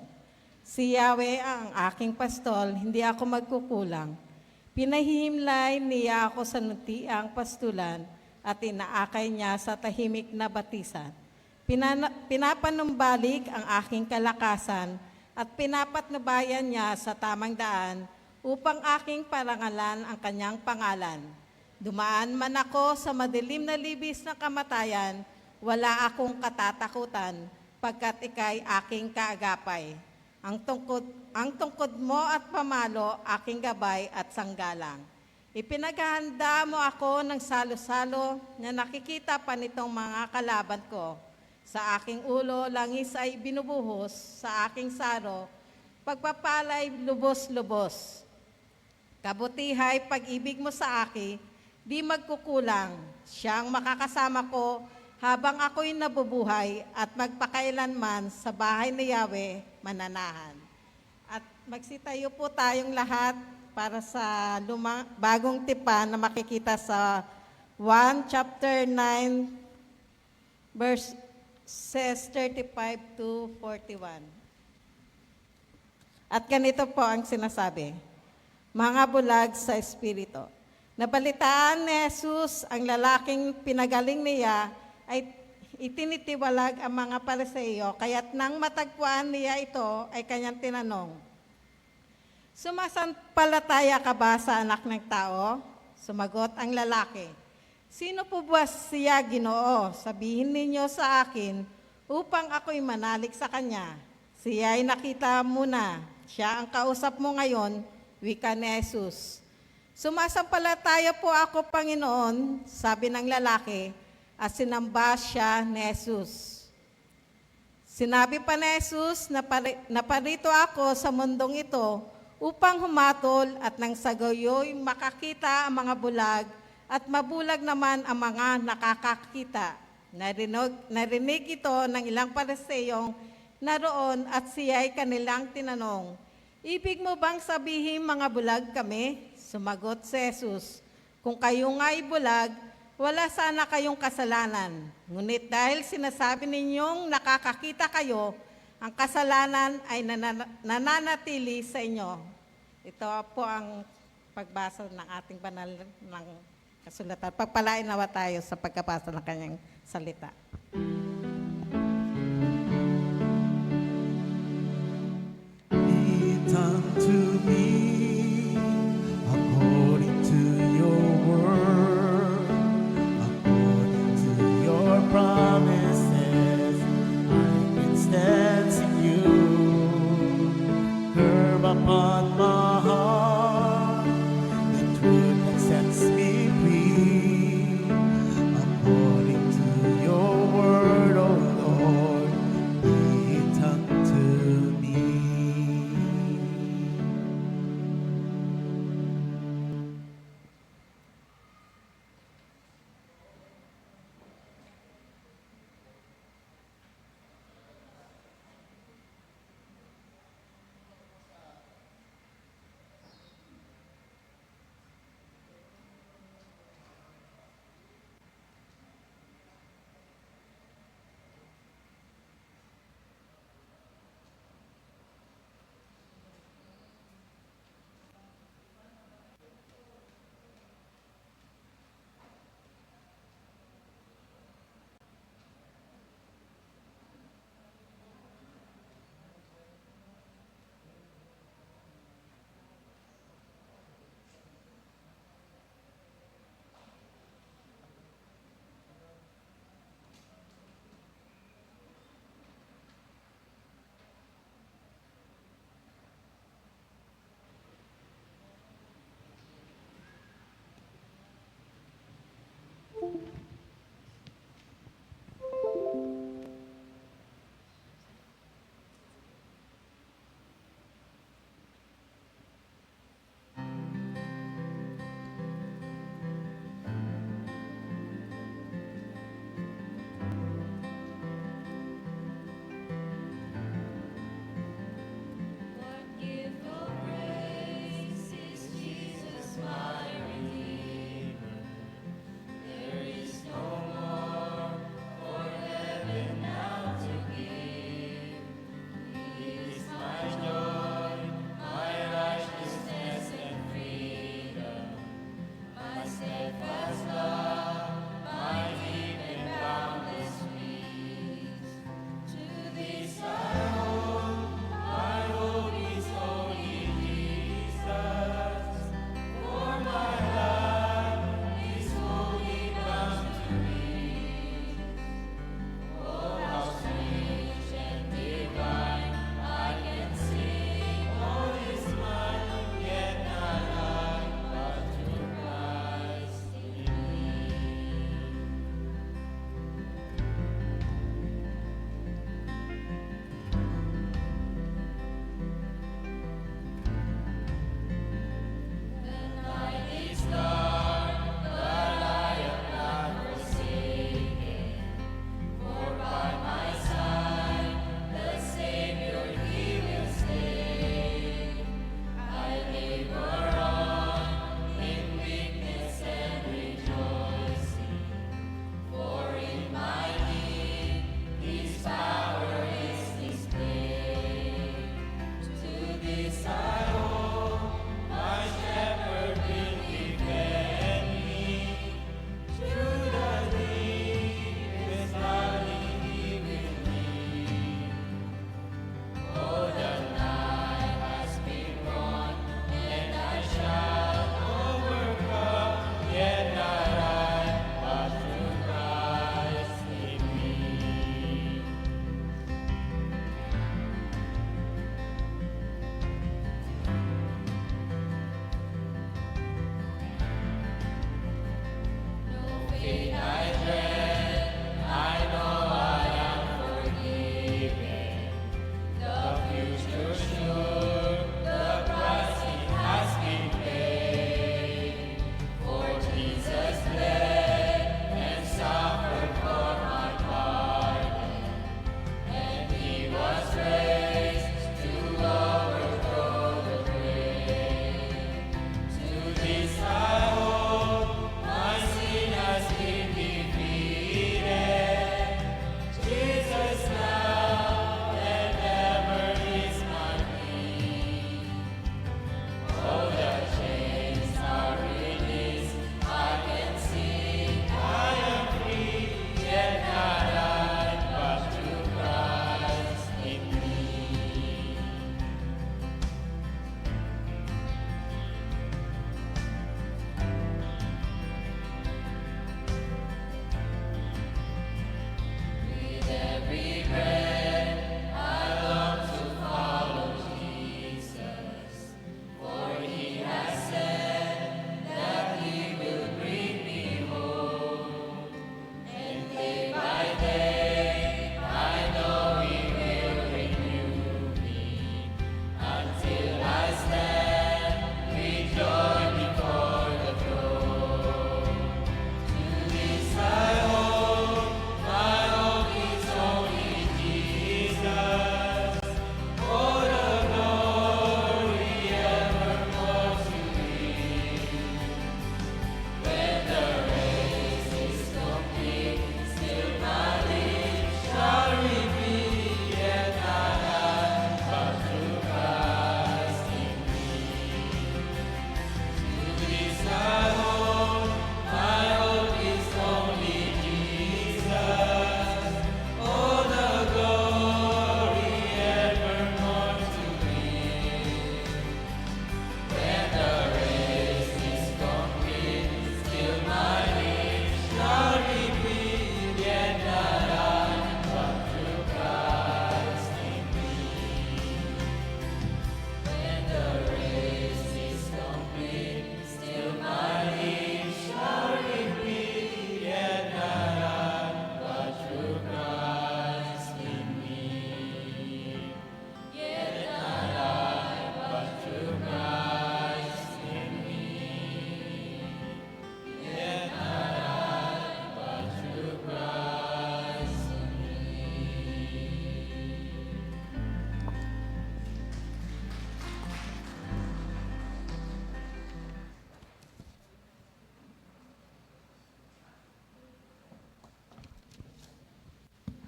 Si Yahweh ang aking pastol, hindi ako magkukulang. Pinahimlay niya ako sa nuntiang pastulan at inaakay niya sa tahimik na batisan. Pinapanumbalik ang aking kalakasan at pinapatnubayan niya sa tamang daan upang aking parangalan ang kanyang pangalan. Dumaan man ako sa madilim na libis ng kamatayan, wala akong katatakutan pagkat ika'y aking kaagapay. Ang tungkod mo at pamalo, aking gabay at sanggalang. Ipinaghahanda mo ako ng salo-salo na nakikita pa nitong mga kalaban ko. Sa aking ulo, langis ay binubuhos, sa aking saro, pagpapalay lubos-lubos. Kabutihay, pag-ibig mo sa akin, di magkukulang. Siyang makakasama ko habang ako'y nabubuhay at magpakailanman sa bahay ni Yahweh mananahan. At magsitayo po tayong lahat para sa bagong tipan na makikita sa 1 chapter 9 verse says 35 to 41. At ganito po ang sinasabi, mga bulag sa Espiritu. Nabalitaan ni Jesus ang lalaking pinagaling niya ay itinitiwalag ang mga Pariseo, kaya't nang matagpuan niya ito ay kanyang tinanong, sumasampalataya ka ba sa anak ng tao? Sumagot ang lalaki, sino po ba siya, Ginoo? Sabihin ninyo sa akin upang ako'y manalig sa kanya. Siya ay nakita mo na. Siya ang kausap mo ngayon, wika ni Jesus. Sumasampalataya po ako, Panginoon, sabi ng lalaki, at sinamba siya ni Jesus. Sinabi pa ni Jesus, naparito ako sa mundong ito upang humatol at nang sa gayoy makakita ang mga bulag at mabulag naman ang mga nakakakita. Narinig ito ng ilang Pariseyong naroon at siya'y kanilang tinanong, ibig mo bang sabihin mga bulag kami? Sumagot si Jesus, kung kayo nga'y bulag, wala sana kayong kasalanan. Ngunit dahil sinasabi ninyong nakakakita kayo, ang kasalanan ay nananatili sa inyo. Ito po ang pagbasa ng ating banal ng kasulatan. Pagpalain nawa tayo sa pagkabasa ng kanyang salita. Be done to me according to your word, according to your promises. I've been dancing you, curve upon my heart, the truth that sets me free, according to your word.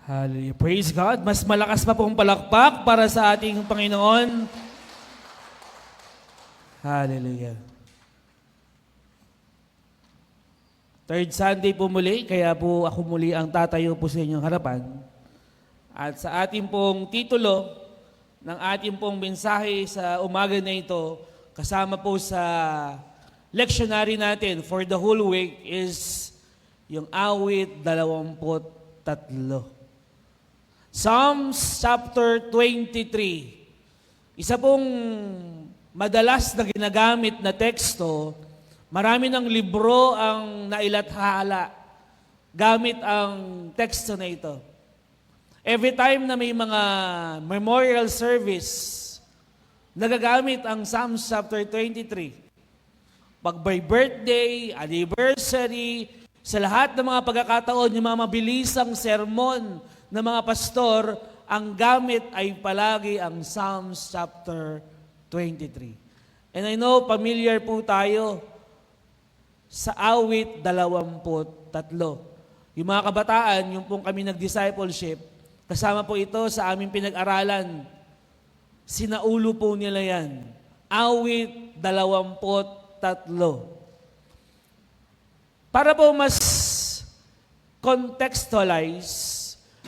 Hallelujah. Praise God. Mas malakas pa pong palakpak para sa ating Panginoon. Hallelujah. Third Sunday po muli, kaya po ako muli ang tatayo po sa inyong harapan. At sa ating pong titulo ng ating pong mensahe sa umaga na ito, kasama po sa lectionary natin for the whole week is yung awit 23. Psalms chapter 23. Isa pong madalas na ginagamit na teksto, marami ng libro ang nailathala gamit ang teksto na ito. Every time na may mga memorial service, nagagamit ang Psalms chapter 23. Pag by birthday, anniversary, sa lahat ng mga pagkakataon, yung mga mabilisang sermon ng mga pastor, ang gamit ay palagi ang Psalms chapter 23. And I know, familiar po tayo sa awit 23. Yung mga kabataan, yung pong kami nag-discipleship, kasama po ito sa aming pinag-aralan. Sinaulo po nila yan. Awit 23. Para po mas contextualize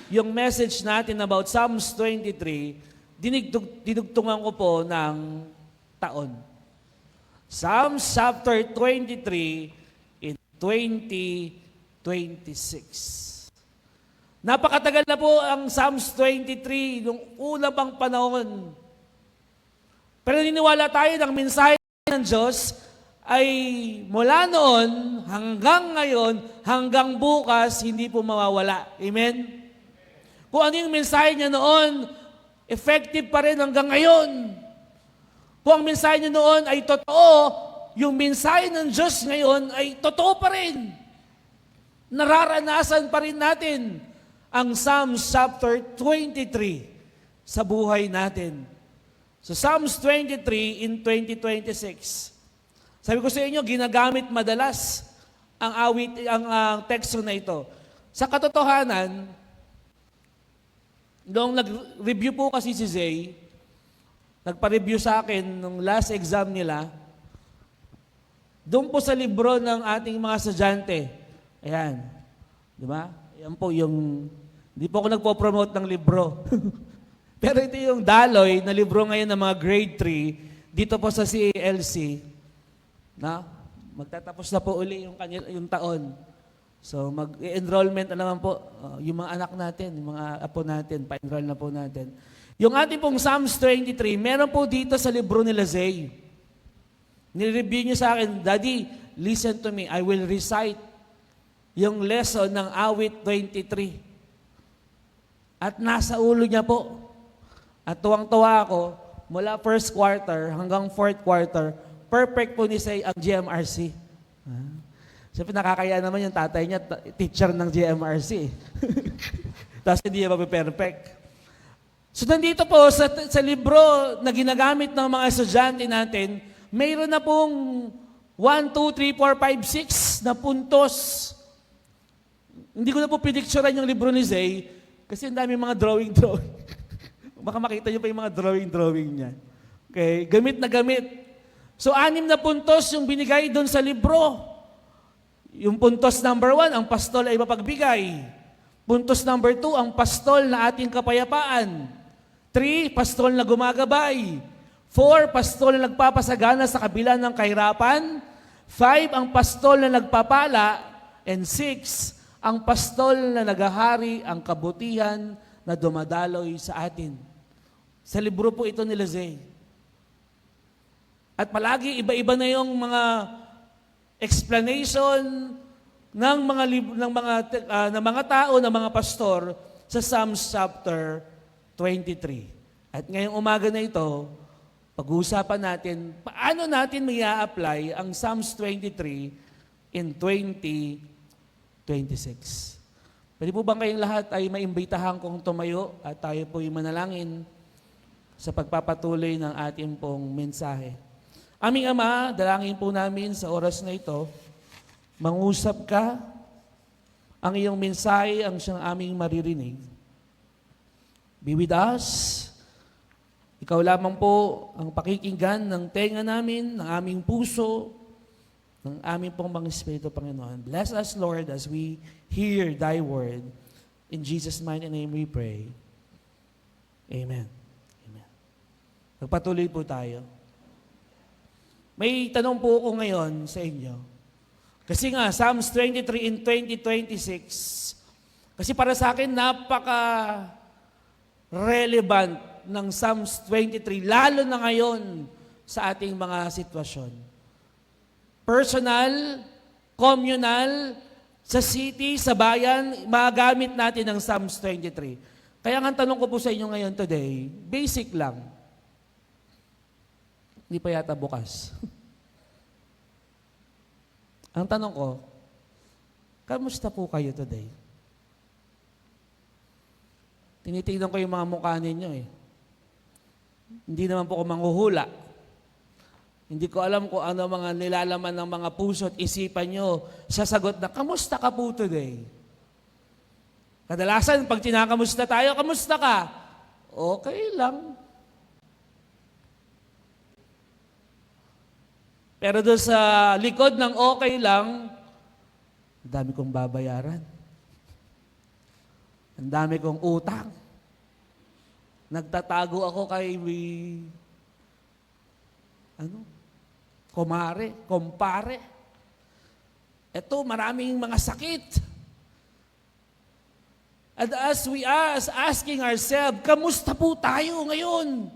yung message natin about Psalms 23, dinugtungan ko po ng taon. Psalms chapter 23 in 2026. Napakatagal na po ang Psalms 23, nung una pang panahon. Pero niniwala tayo ng mensahe ng Diyos ay mula noon hanggang ngayon, hanggang bukas, hindi po mawawala. Amen? Kung ano yung mensahe niya noon, effective pa rin hanggang ngayon. Kung ang mensahe niya noon ay totoo, yung mensahe ng Diyos ngayon ay totoo pa rin. Nararanasan pa rin natin ang Psalms chapter 23 sa buhay natin. So Psalms 23 in 2026. Sabi ko sa inyo, ginagamit madalas ang teksto na ito. Sa katotohanan, noong nag-review po kasi si Zay, nagpa-review sa akin nung last exam nila, doon po sa libro ng ating mga estudyante. Ayan. Di ba? Ayan po yung, hindi po ako nagpo-promote ng libro. Pero ito yung daloy na libro ngayon ng mga grade 3, dito po sa CALC, na magtatapos na po uli yung taon. So mag-enrollment na naman po yung mga anak natin, yung mga apo natin, pa-enroll na po natin. Yung ating pong Psalms 23, meron po dito sa libro ni Lazay. Nireview niyo sa akin, Daddy, listen to me, I will recite yung lesson ng awit 23. At nasa ulo niya po. At tuwang-tuwa ako, mula first quarter hanggang fourth quarter, perfect po ni Say ang GMRC. Siyempre nakakaya naman yung tatay niya, teacher ng GMRC. Tapos hindi niya perfect. So nandito po sa libro na ginagamit ng mga estudyante natin, mayroon na pong 1, 2, 3, 4, 5, 6 na puntos. Hindi ko na po pinicturean yung libro ni Zay kasi ang dami mga drawing. Baka makita niyo pa yung mga drawing niya. Okay, gamit na gamit. So 6 na puntos yung binigay doon sa libro. Yung puntos number 1, ang pastol ay mapagbigay. Puntos number 2, ang pastol na ating kapayapaan. 3, pastol na gumagabay. 4, pastol na nagpapasagana sa kabila ng kahirapan. 5, ang pastol na nagpapala. And 6, ang pastol na naghahari ang kabutihan na dumadaloy sa atin. Sa libro po ito ni Lazay. At palagi iba-iba na yung mga explanation ng mga tao, ng mga pastor sa Psalms chapter 23. At ngayong umaga na ito, pag-uusapan natin paano natin may apply ang Psalms 23 in 2026. Pwede po bang kayong lahat ay maimbitahan kong tumayo at tayo po ay manalangin sa pagpapatuloy ng ating pong mensahe. Aming Ama, dalangin po namin sa oras na ito, mangusap ka, ang iyong mensahe ang siyang aming maririnig. Be with us. Ikaw lamang po ang pakikinggan ng tenga namin, ng aming puso, ng aming pong mga Espiritu, Panginoon. Bless us, Lord, as we hear Thy word. In Jesus' mighty name we pray. Amen. Amen. Magpatuloy po tayo. May tanong po ako ngayon sa inyo. Kasi nga, Psalms 23 and 20:26, kasi para sa akin, napaka-relevant ng Psalms 23, lalo na ngayon sa ating mga sitwasyon. Personal, communal, sa city, sa bayan, magamit natin ang Psalms 23. Kaya ang tanong ko po sa inyo ngayon today, basic lang. Hindi pa yata bukas. Ang tanong ko, kamusta po kayo today? Tinitingnan ko yung mga mukha ninyo eh. Hindi naman po ako manghuhula. Hindi ko alam kung ano mga nilalaman ng mga puso at isipan nyo sa sagot na, kamusta ka po today? Kadalasan, pag tinakamusta tayo, kamusta ka? Okay lang. Pero doon sa likod ng okay lang, ang dami kong babayaran. Ang dami kong utang. Nagtatago ako kay kumpare. Ito, maraming mga sakit. And as we are asking ourselves, kamusta po tayo ngayon?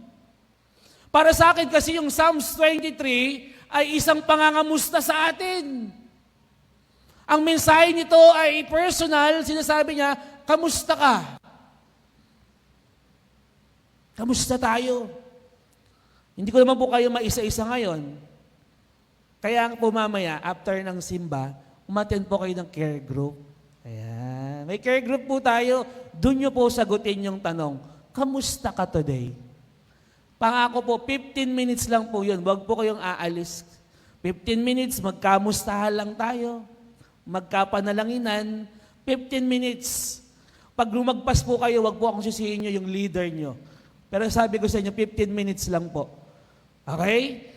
Para sa akin kasi yung Psalms 23 ay isang pangangamusta sa atin. Ang mensahe nito ay personal, sinasabi niya, kamusta ka? Kamusta tayo? Hindi ko naman po kayo maisa-isa ngayon. Kaya po mamaya, after ng simba, umattend po kayo ng care group. Ayan. May care group po tayo. Doon nyo po sagutin yung tanong, kamusta ka today? Pangako po, 15 minutes lang po yun. Huwag po kayong aalis. 15 minutes, magkamustahan lang tayo. Magkapanalanginan. 15 minutes. Pag lumagpas po kayo, huwag po akong sisihin nyo yung leader nyo. Pero sabi ko sa inyo, 15 minutes lang po. Okay?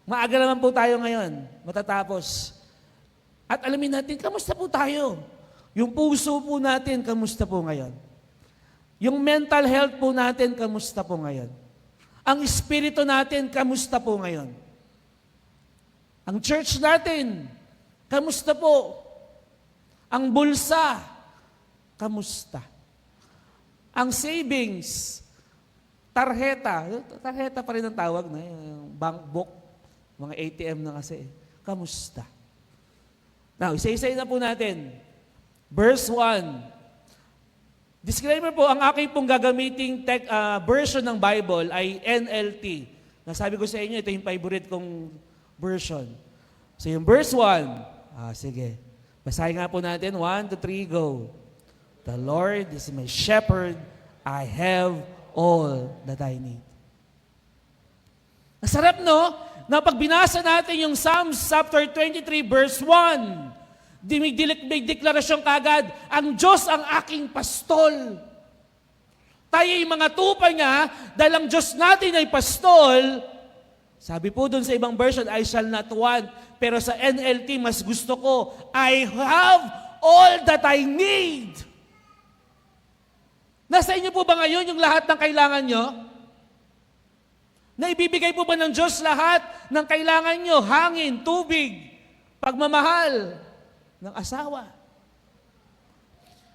Maaga naman po tayo ngayon, matatapos. At alamin natin, kamusta po tayo? Yung puso po natin, kamusta po ngayon? Yung mental health po natin, kamusta po ngayon? Ang espiritu natin, kamusta po ngayon? Ang church natin, kamusta po? Ang bulsa, kamusta? Ang savings, tarjeta pa rin ang tawag na, yung bank book, mga ATM na kasi. Kamusta? Now, isa-isa na po natin. Verse 1. Disclaimer po, ang aking pong gagamiting version ng Bible ay NLT. Nasabi ko sa inyo, ito yung favorite kong version. So yung verse 1, sige. Basahin nga po natin, 1, 2, 3, go. The Lord is my shepherd, I have all that I need. Masarap, no? Na pag binasa natin yung Psalms chapter 23, verse 1, may deklarasyon kagad, ang Diyos ang aking pastol. Tayo yung mga tupa niya, dahil ang Diyos natin ay pastol, sabi po dun sa ibang version, I shall not want. Pero sa NLT, mas gusto ko, I have all that I need. Nasa inyo po ba ngayon yung lahat ng kailangan nyo? Naibibigay po ba ng Diyos lahat ng kailangan nyo? Hangin, tubig, pagmamahal ng asawa.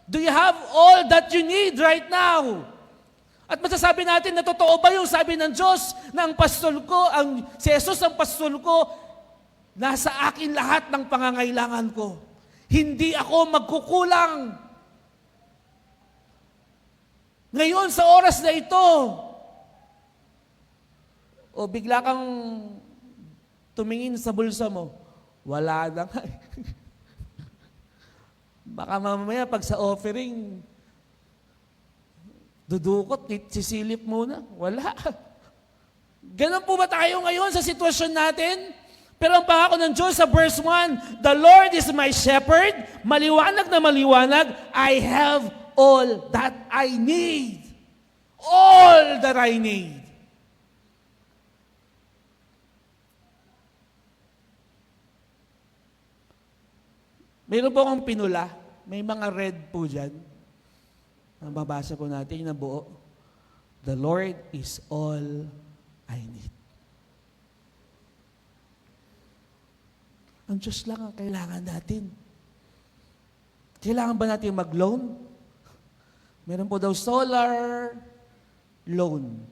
Do you have all that you need right now? At masasabi natin na totoo ba yung sabi ng Diyos na ang pastol ko, si Jesus ang pastol ko, nasa akin lahat ng pangangailangan ko. Hindi ako magkukulang. Ngayon sa oras na ito, o bigla kang tumingin sa bulsa mo, wala na nga. Baka mamaya pag sa offering, dudukot, sisilip muna. Wala. Ganun po ba tayo ngayon sa sitwasyon natin? Pero ang pangako ng Diyos sa verse 1, the Lord is my shepherd, maliwanag na maliwanag, I have all that I need. all that I need. Meron po akong pinula. May mga red po dyan. Mababasa po natin na buo. The Lord is all I need. Ang Diyos lang ang kailangan natin. Kailangan ba natin mag-loan? Meron po daw solar loan.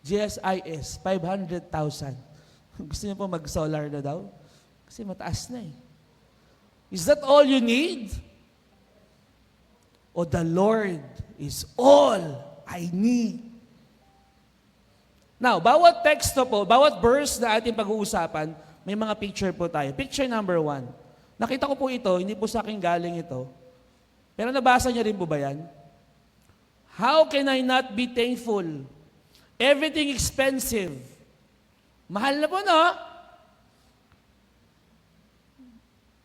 GSIS, 500,000. Gusto niyo po mag-solar na daw? Kasi mataas na eh. Is that all you need? O the Lord is all I need? Now, bawat teksto po, bawat verse na ating pag-uusapan, may mga picture po tayo. Picture number 1. Nakita ko po ito, hindi po sa akin galing ito. Pero nabasa niyo rin po ba yan? How can I not be thankful? Everything expensive. Mahal na po, no?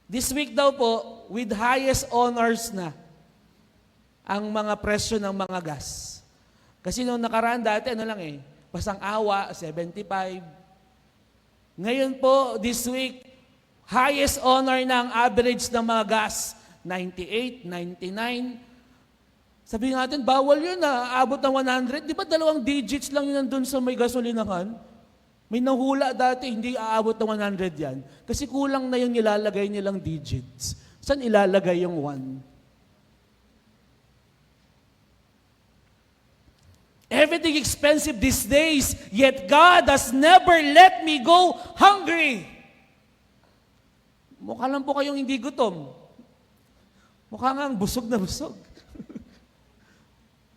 This week daw po, with highest honors na ang mga presyo ng mga gas. Kasi nung nakaraan dati, ano lang eh, pasang awa, 75. Ngayon po, this week, highest honor na ang average ng mga gas, 98, 99. Sabihin natin, bawal yun na, aabot ng 100. Di ba 2 digits lang yun nandun sa may gasolinahan? May nahula dati, hindi aabot ng 100 yan. Kasi kulang na yung nilalagay nilang digits. Saan ilalagay yung 1? Everything expensive these days, yet God has never let me go hungry. Mukha lang po kayong hindi gutom. Mukha nga busog na busog.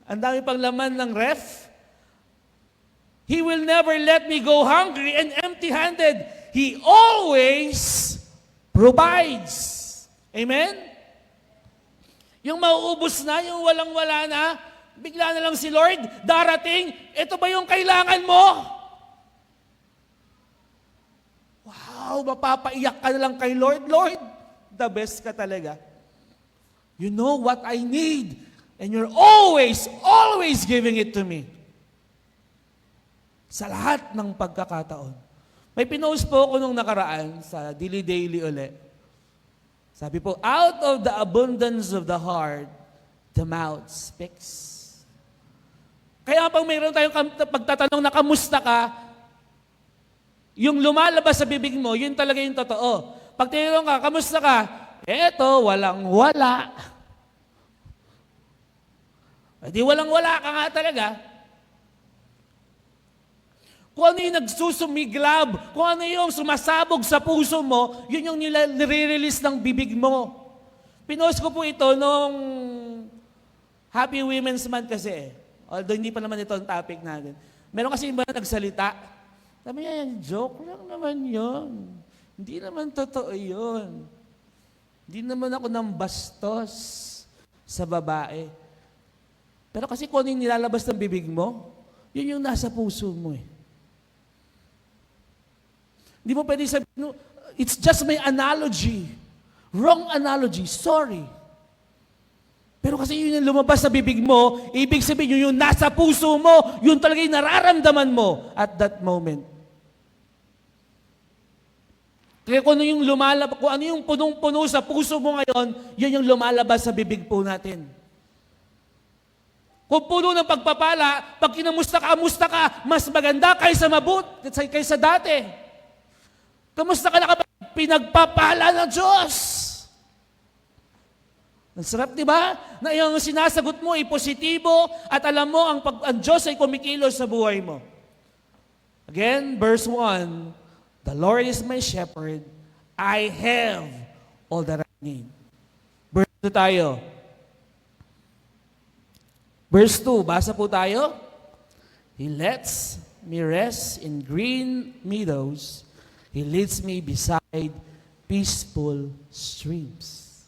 Ang dami pang laman ng ref. He will never let me go hungry and empty-handed. He always provides. Amen? Yung mauubos na, yung walang-wala na, bigla na lang si Lord darating, ito ba yung kailangan mo? Wow, mapapaiyak ka na lang kay Lord. Lord, the best ka talaga. You know what I need, and you're always, always giving it to me. Sa lahat ng pagkakataon. May pinost po ako nung nakaraan sa Dili Daily uli. Sabi po, out of the abundance of the heart, the mouth speaks. Kaya pag mayroon tayong pagtatanong na kamusta ka, yung lumalabas sa bibig mo, yun talaga yung totoo. Pag tinanong ka, kamusta ka? Eto, walang-wala. Di walang-wala ka nga talaga. Kung ano yung nagsusumiglab, kung ano yung sumasabog sa puso mo, yun yung nire-release ng bibig mo. Pinost ko po ito nung Happy Women's Month kasi. Although hindi pa naman ito ang topic natin. Meron kasi iba na nagsalita. Sabi niya, joke lang naman yun. Hindi naman totoo yun. Hindi naman ako nang bastos sa babae. Pero kasi kung ano yung nilalabas ng bibig mo, yun yung nasa puso mo eh. Hindi mo pwede sabihin, it's just my analogy. Wrong analogy, sorry. Pero kasi yun yung lumabas sa bibig mo, ibig sabihin yun yung nasa puso mo, yun talaga yung nararamdaman mo at that moment. Kaya kung ano yung lumalabas, kung ano yung punong-puno sa puso mo ngayon, yun yung lumalabas sa bibig po natin. Kung puno ng pagpapala, pag kinamusta ka, mas maganda kaysa dati. Kamusta ka na kapag pinagpapala ng Diyos? Ang sarap, di ba? Na yung sinasagot mo ay positibo at alam mo ang Diyos ay kumikilos sa buhay mo. Again, verse 1, the Lord is my shepherd, I have all that I need. Verse 2 tayo. Verse 2, basa po tayo. He lets me rest in green meadows. He leads me beside peaceful streams.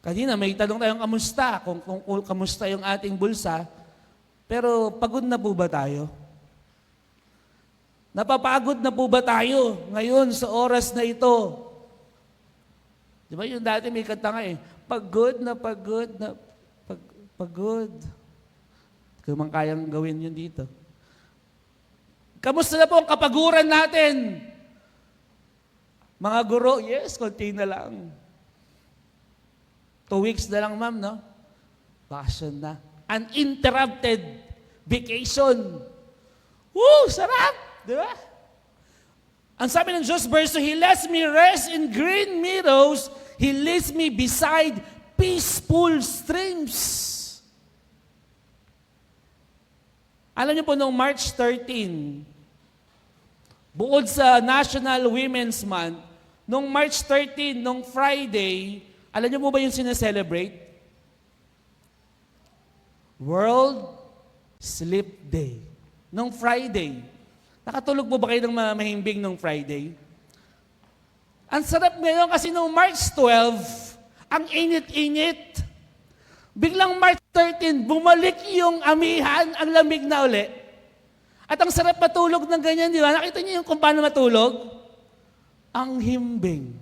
Kanina may tanong tayong kamusta, kung kamusta yung ating bulsa, pero pagod na po ba tayo? Napapagod na po ba tayo ngayon sa oras na ito? Di ba yung dati may kanta nga eh, Pagod na pagod na pagod. Kung man kayang gawin yun dito. Kamusta na po ang kapaguran natin? Mga guro, yes, konti na lang. 2 weeks na lang, ma'am, no? Vacation na. Uninterrupted vacation. Woo! Sarap! Di ba? Ang sabi ng Diyos, verse 2, He lets me rest in green meadows. He leads me beside peaceful streams. Alam niyo po, noong March 13, bukod sa National Women's Month, noong March 13, noong Friday, alam niyo po ba yung sineselebrate? World Sleep Day. Noong Friday. Nakatulog po ba kayo ng mahimbing noong Friday? Ang sarap ngayon kasi noong March 12, ang init-init. Biglang March 13, bumalik yung amihan, ang lamig na uli. At ang sarap matulog ng ganyan, di ba? Nakita niyo yung kung paano matulog? Ang himbing.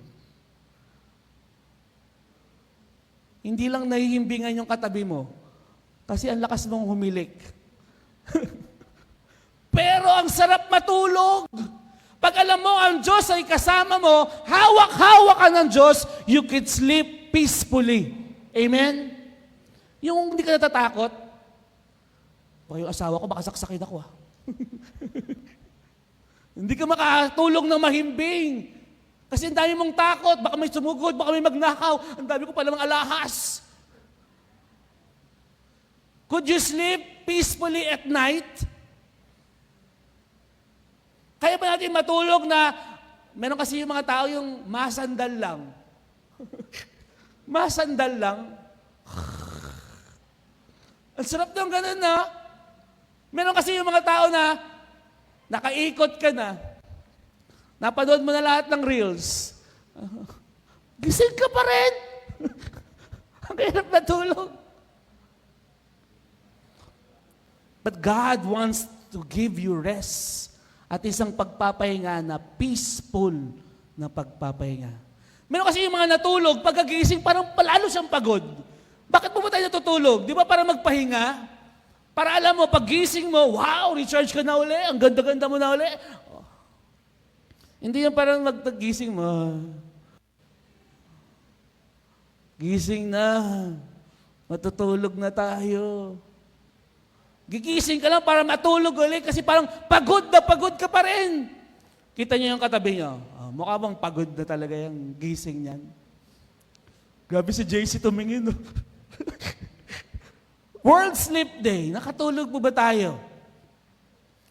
Hindi lang nahihimbingan yung katabi mo, kasi ang lakas mong humilik. Pero ang sarap matulog. Pag alam mo ang Diyos ay kasama mo, hawak-hawak ka ng Diyos, you can sleep peacefully. Amen? Yung hindi ka natatakot, baka yung asawa ko, baka saksakin ako. Hindi ka makatulog ng mahimbing. Kasi ang dami mong takot, baka may sumugod, baka may magnakaw, ang dami ko palang alahas. Could you sleep peacefully at night? Kaya ba natin matulog na, meron kasi yung mga tao yung masandal lang. Masandal lang. Ang sarap ng ganun na. Meron kasi yung mga tao na nakaikot ka na. Napanood mo na lahat ng reels. Gising ka pa rin. Ang hirap matulog. But God wants to give you rest at isang pagpapahinga na peaceful na pagpapahinga. Meron kasi yung mga natulog, pagkagising parang palalo siyang pagod. Bakit mo ba tayo natutulog? Di ba para magpahinga? Para alam mo, paggising mo, wow, recharge ka na uli, ang ganda-ganda mo na uli. Oh. Hindi yan parang magpagising mo. Gising na, matutulog na tayo. Gigising ka lang para matulog ulit kasi parang pagod na pagod ka pa rin. Kita niyo yung katabi niyo. Oh, mukha bang pagod na talaga yung gising niyan? Grabe si JC tumingin. No? World Sleep Day. Nakatulog po ba tayo?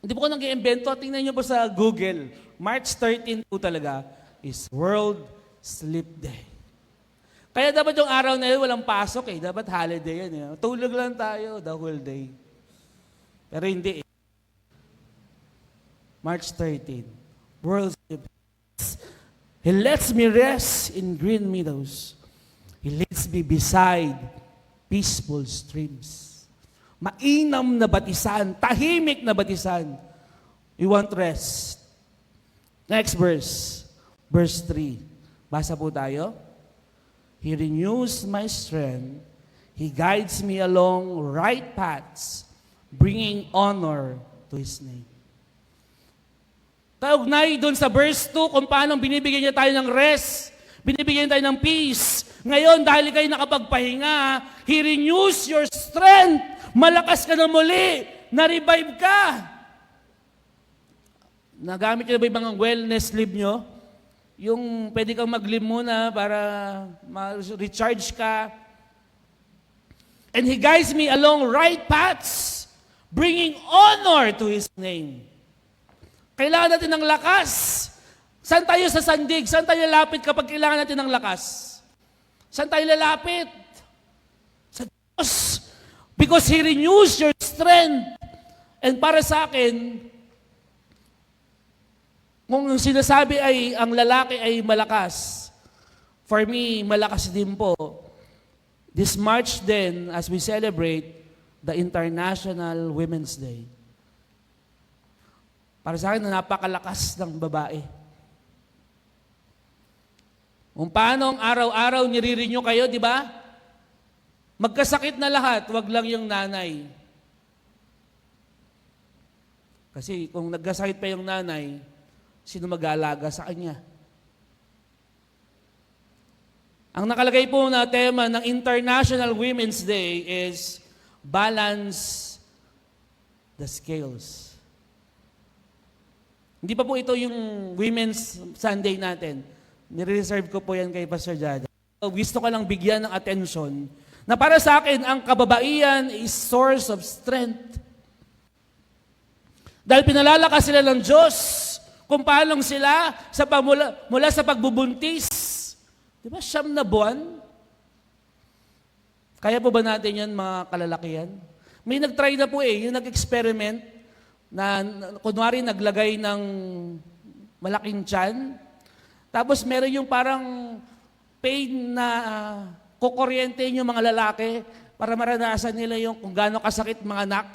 Hindi po ko nag-iimbento. Tingnan niyo po sa Google. March 13 po talaga is World Sleep Day. Kaya dapat yung araw na yun walang pasok eh. Dapat holiday yan. Eh. Tulog lang tayo the whole day. Pero hindi. March 13, World Sleep Day. He lets me rest in green meadows. He leads me beside peaceful streams. Mainam na batisan, tahimik na batisan. We want rest. Next verse, verse 3. Basa po tayo. He renews my strength. He guides me along right paths, bringing honor to His name. Kaugnay doon sa verse 2 kung paano binibigyan niya tayo ng rest, binibigyan tayo ng peace. Ngayon, dahil kayo nakapagpahinga, He renews your strength. Malakas ka na muli. Na-revive ka. Nagamit niyo ba yung mga wellness leave nyo? Yung pwede kang mag-leave muna para ma-recharge ka. And He guides me along right paths, bringing honor to His name. Kailangan natin ng lakas. Saan tayo sa sandig? Saan tayo lalapit kapag kailangan natin ng lakas? Saan tayo lalapit? Sa Diyos. Because He renews your strength. And para sa akin, kung sinasabi ay ang lalaki ay malakas, for me, malakas din po. This March then, as we celebrate the International Women's Day. Para sa akin, napakalakas ng babae. Kung paano ang araw-araw nire-renew kayo, di ba? Magkasakit na lahat, wag lang yung nanay. Kasi kung nagkasakit pa yung nanay, sino mag-aalaga sa kanya? Ang nakalagay po na tema ng International Women's Day is balance the scales. Hindi pa po ito yung Women's Sunday natin. Nire-reserve ko po yan kay Pastor Jada. Gusto ko lang bigyan ng atensyon na para sa akin, ang kababaihan is source of strength. Dahil pinalalakas sila ng Diyos kung paano sila mula sa pagbubuntis. Di ba, 9 na buwan? Kaya po ba natin yan, mga kalalakihan? May nag-try na po yung nag-experiment na kunwari naglagay ng malaking tiyan. Tapos meron yung parang pain na kukuryente yung mga lalaki para maranasan nila yung kung gaano kasakit mga anak.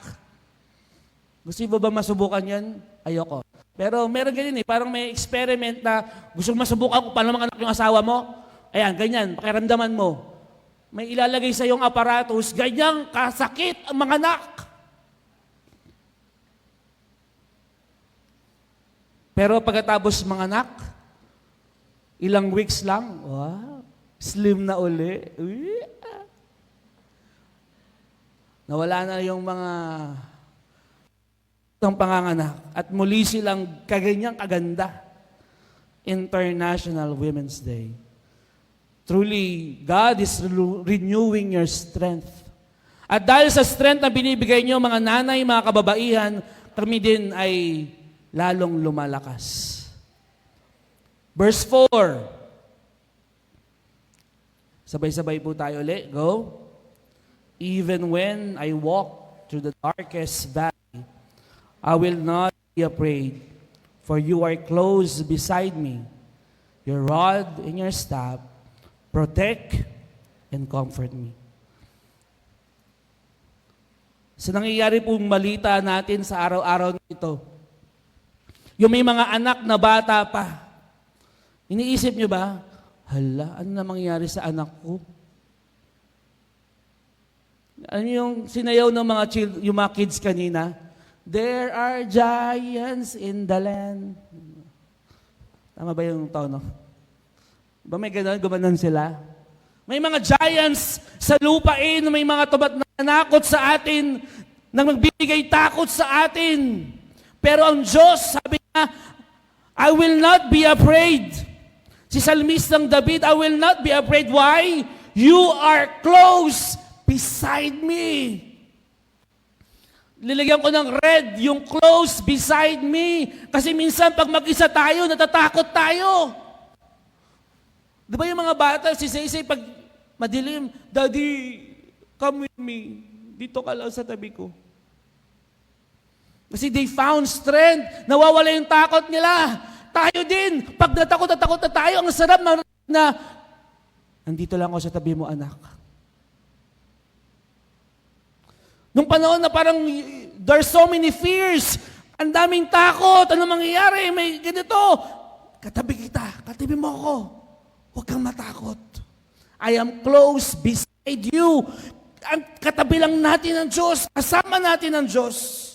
Gusto mo ba masubukan yan? Ayoko. Pero meron ganyan parang may experiment na gusto mo masubukan kung paano mga anak yung asawa mo. Ayan, ganyan, pakiramdaman mo. May ilalagay sa iyong aparatus, ganyang kasakit ang mga anak. Pero pagkatapos mga anak, ilang weeks lang, wow, slim na uli. Nawala na yung mga ng panganganak at muli silang kaganyang kaganda. International Women's Day. Truly, God is renewing your strength. At dahil sa strength na binibigay niyo, mga nanay, mga kababaihan, kami din ay lalong lumalakas. Verse 4. Sabay-sabay po tayo ulit. Go. Even when I walk through the darkest valley, I will not be afraid, for you are close beside me. Your rod and your staff protect and comfort me. Sa nangyayari pong malita natin sa araw-araw nito, yung may mga anak na bata pa, iniisip nyo ba, hala, ano na mangyayari sa anak ko? Ano yung sinayaw ng yung mga kids kanina? There are giants in the land. Tama ba yung tono? Ba may gumanon sila? May mga giants sa lupain, may mga tubat na nanakot sa atin, na magbibigay takot sa atin. Pero ang Diyos, sabi niya, I will not be afraid. Si Salmistang David, I will not be afraid. Why? You are close beside me. Lilagyan ko ng red, yung close beside me. Kasi minsan pag mag-isa tayo, natatakot tayo. Di ba yung mga bata, si Saysay, pag madilim, Daddy, come with me. Dito ka lang sa tabi ko. Kasi they found strength. Nawawala yung takot nila. Tayo din. Pag natakot na tayo, ang sarap na nandito lang ako sa tabi mo, anak. Nung panahon na parang there's so many fears, ang daming takot, ano mangyayari, may ganito. Katabi kita, katabi mo ako. Huwag kang matakot. I am close beside you. Ang katabi lang natin ng Diyos, kasama natin ng Diyos.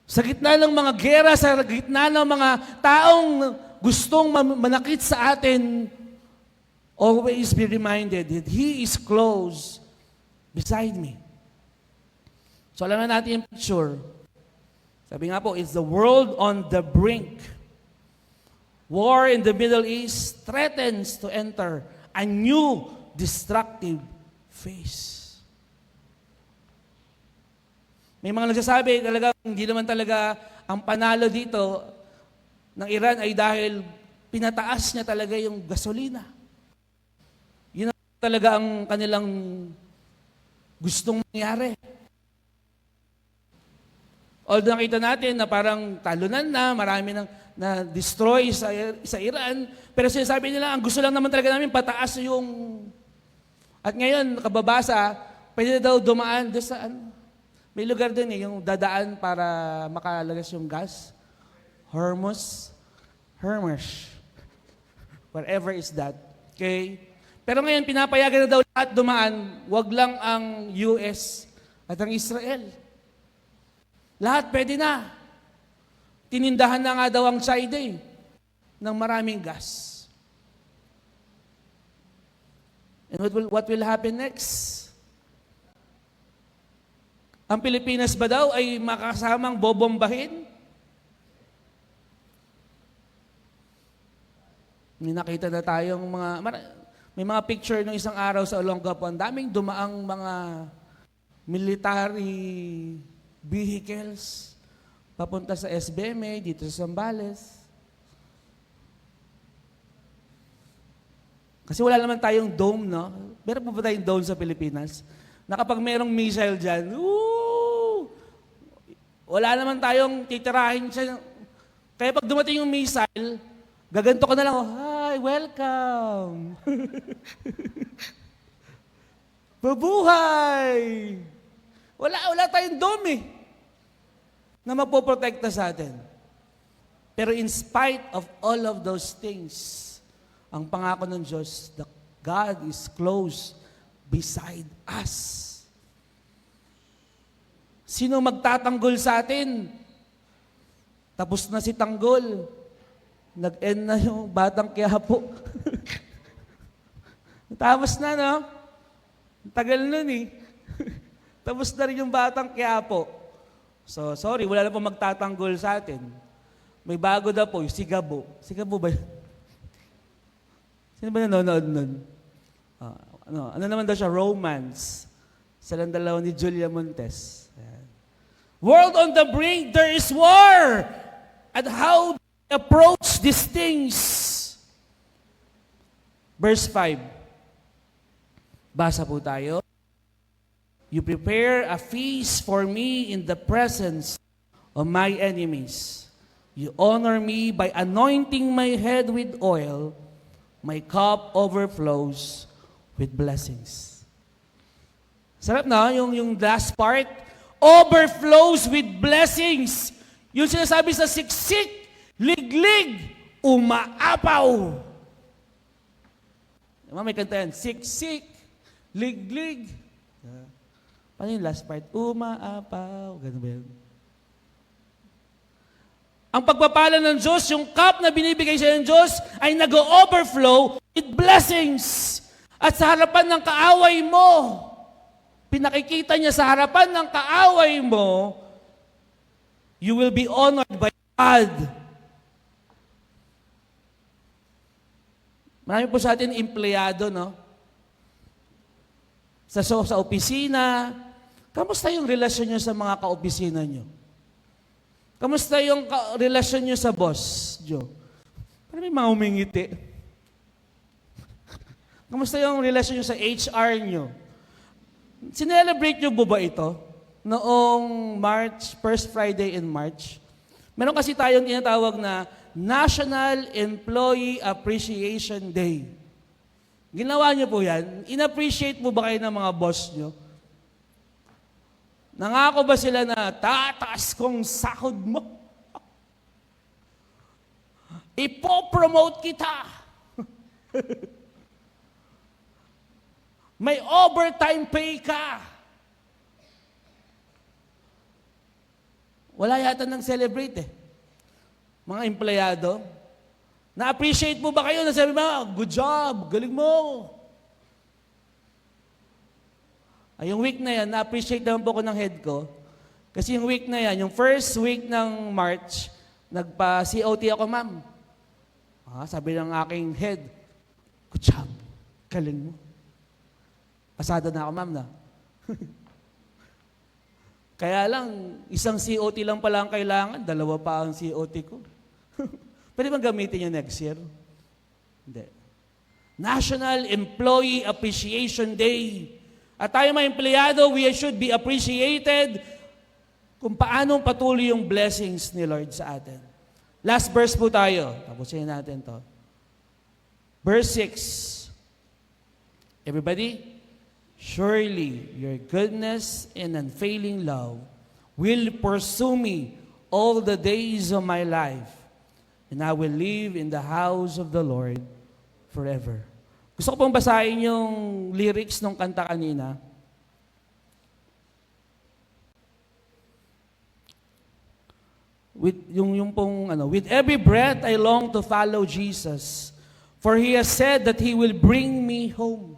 Sa gitna ng mga gera, sa gitna ng mga taong gustong manakit sa atin, always be reminded that He is close beside me. So alam na natin yung picture. Sabi nga po, it's the world on the brink. War in the Middle East threatens to enter a new destructive phase. May mga nagsasabi talaga, hindi naman talaga ang panalo dito ng Iran ay dahil pinataas niya talaga yung gasolina. Yun talaga ang kanilang gustong mangyari. Although nakita natin na parang talunan na, marami nang na-destroy sa Iran, pero sinasabi nila, ang gusto lang naman talaga namin, pataas yung... At ngayon, nakababasa, pwede daw dumaan doon sa... May lugar doon yung dadaan para makalagas yung gas. Hormuz. Wherever is that. Okay? Pero ngayon, pinapayagan na daw lahat dumaan, wag lang ang US at ang Israel. Lahat pwede na. Tinindahan na nga daw ang China ng maraming gas. And what will happen next? Ang Pilipinas ba daw ay makasamang bobombahin? May nakita na tayong may mga picture ng isang araw sa Olongapo, ang daming dumaang mga military vehicles papunta sa SBMA, dito sa Zambales. Kasi wala naman tayong dome, no? Meron pa ba tayong dome sa Pilipinas? Na kapag merong missile dyan, wala naman tayong titirahin siya. Kaya pag dumating yung missile, gaganto ka na lang, hi, welcome. Mabuhay! Wala tayong dome na mapoprotekta sa atin. Pero in spite of all of those things, ang pangako ng Diyos, that God is close beside us. Sino magtatanggol sa atin? Tapos na si Tanggol. Nag-end na yung Batang Quiapo. Tapos na, no? Tagal nun Tapos na rin yung Batang Quiapo. So, sorry, wala na po magtatanggol sa atin. May bago na po, yung Sigabo. Sigabo ba yun? Sino ba nanonood nun? Ano naman daw siya? Romance. Silang dalawa ni Julia Montes. Ayan. World on the brink, there is war! And how approach these things? Verse 5. Basa po tayo. You prepare a feast for me in the presence of my enemies. You honor me by anointing my head with oil. My cup overflows with blessings. Sarap na, yung last part. Overflows with blessings. Yung sinasabi sa siksik, liglig, umaapaw. Diba, may kanta yan, siksik, liglig. Paano yung last part? Umaapaw. Ganun ba yun? Ang pagpapala ng Diyos, yung cup na binibigay siya ng Diyos, ay nag-overflow with blessings. At sa harapan ng kaaway mo, pinakikita niya sa harapan ng kaaway mo, you will be honored by God. Marami po sa atin empleyado, no? Sa opisina, kamusta yung relasyon niyo sa mga kaopisina niyo? Kamusta yung relasyon niyo sa boss, Joe? Parang may mga umingiti. Kamusta yung relasyon niyo sa HR niyo? Sinelebrate niyo ba ito? Noong March, first Friday in March. Meron kasi tayong tinatawag na National Employee Appreciation Day. Ginawa niyo po yan? In-appreciate mo ba kayo ng mga boss niyo? Nangako ba sila na tataas kong sahod mo? Ipo-promote kita. May overtime pay ka. Wala yata nang celebrate Mga empleyado, na-appreciate mo ba kayo? Nasabi mo, good job, galing mo. Ay, yung week na yan, na-appreciate naman po ko ng head ko. Kasi yung week na yan, yung first week ng March, nagpa-COT ako, ma'am. Sabi ng aking head, good job, galing mo. Pasado na ako, ma'am, na. Kaya lang, isang COT lang pala ang kailangan, dalawa pa ang COT ko. Pwede bang gamitin yung next year? Hindi. National Employee Appreciation Day. At tayo mga empleyado, we should be appreciated kung paanong patuloy yung blessings ni Lord sa atin. Last verse po tayo. Tapusin natin to. Verse 6. Everybody? Surely your goodness and unfailing love will pursue me all the days of my life, and I will live in the house of the Lord forever. Gusto ko pong basahin yung lyrics ng kanta kanina. With every breath I long to follow Jesus, for He has said that He will bring me home.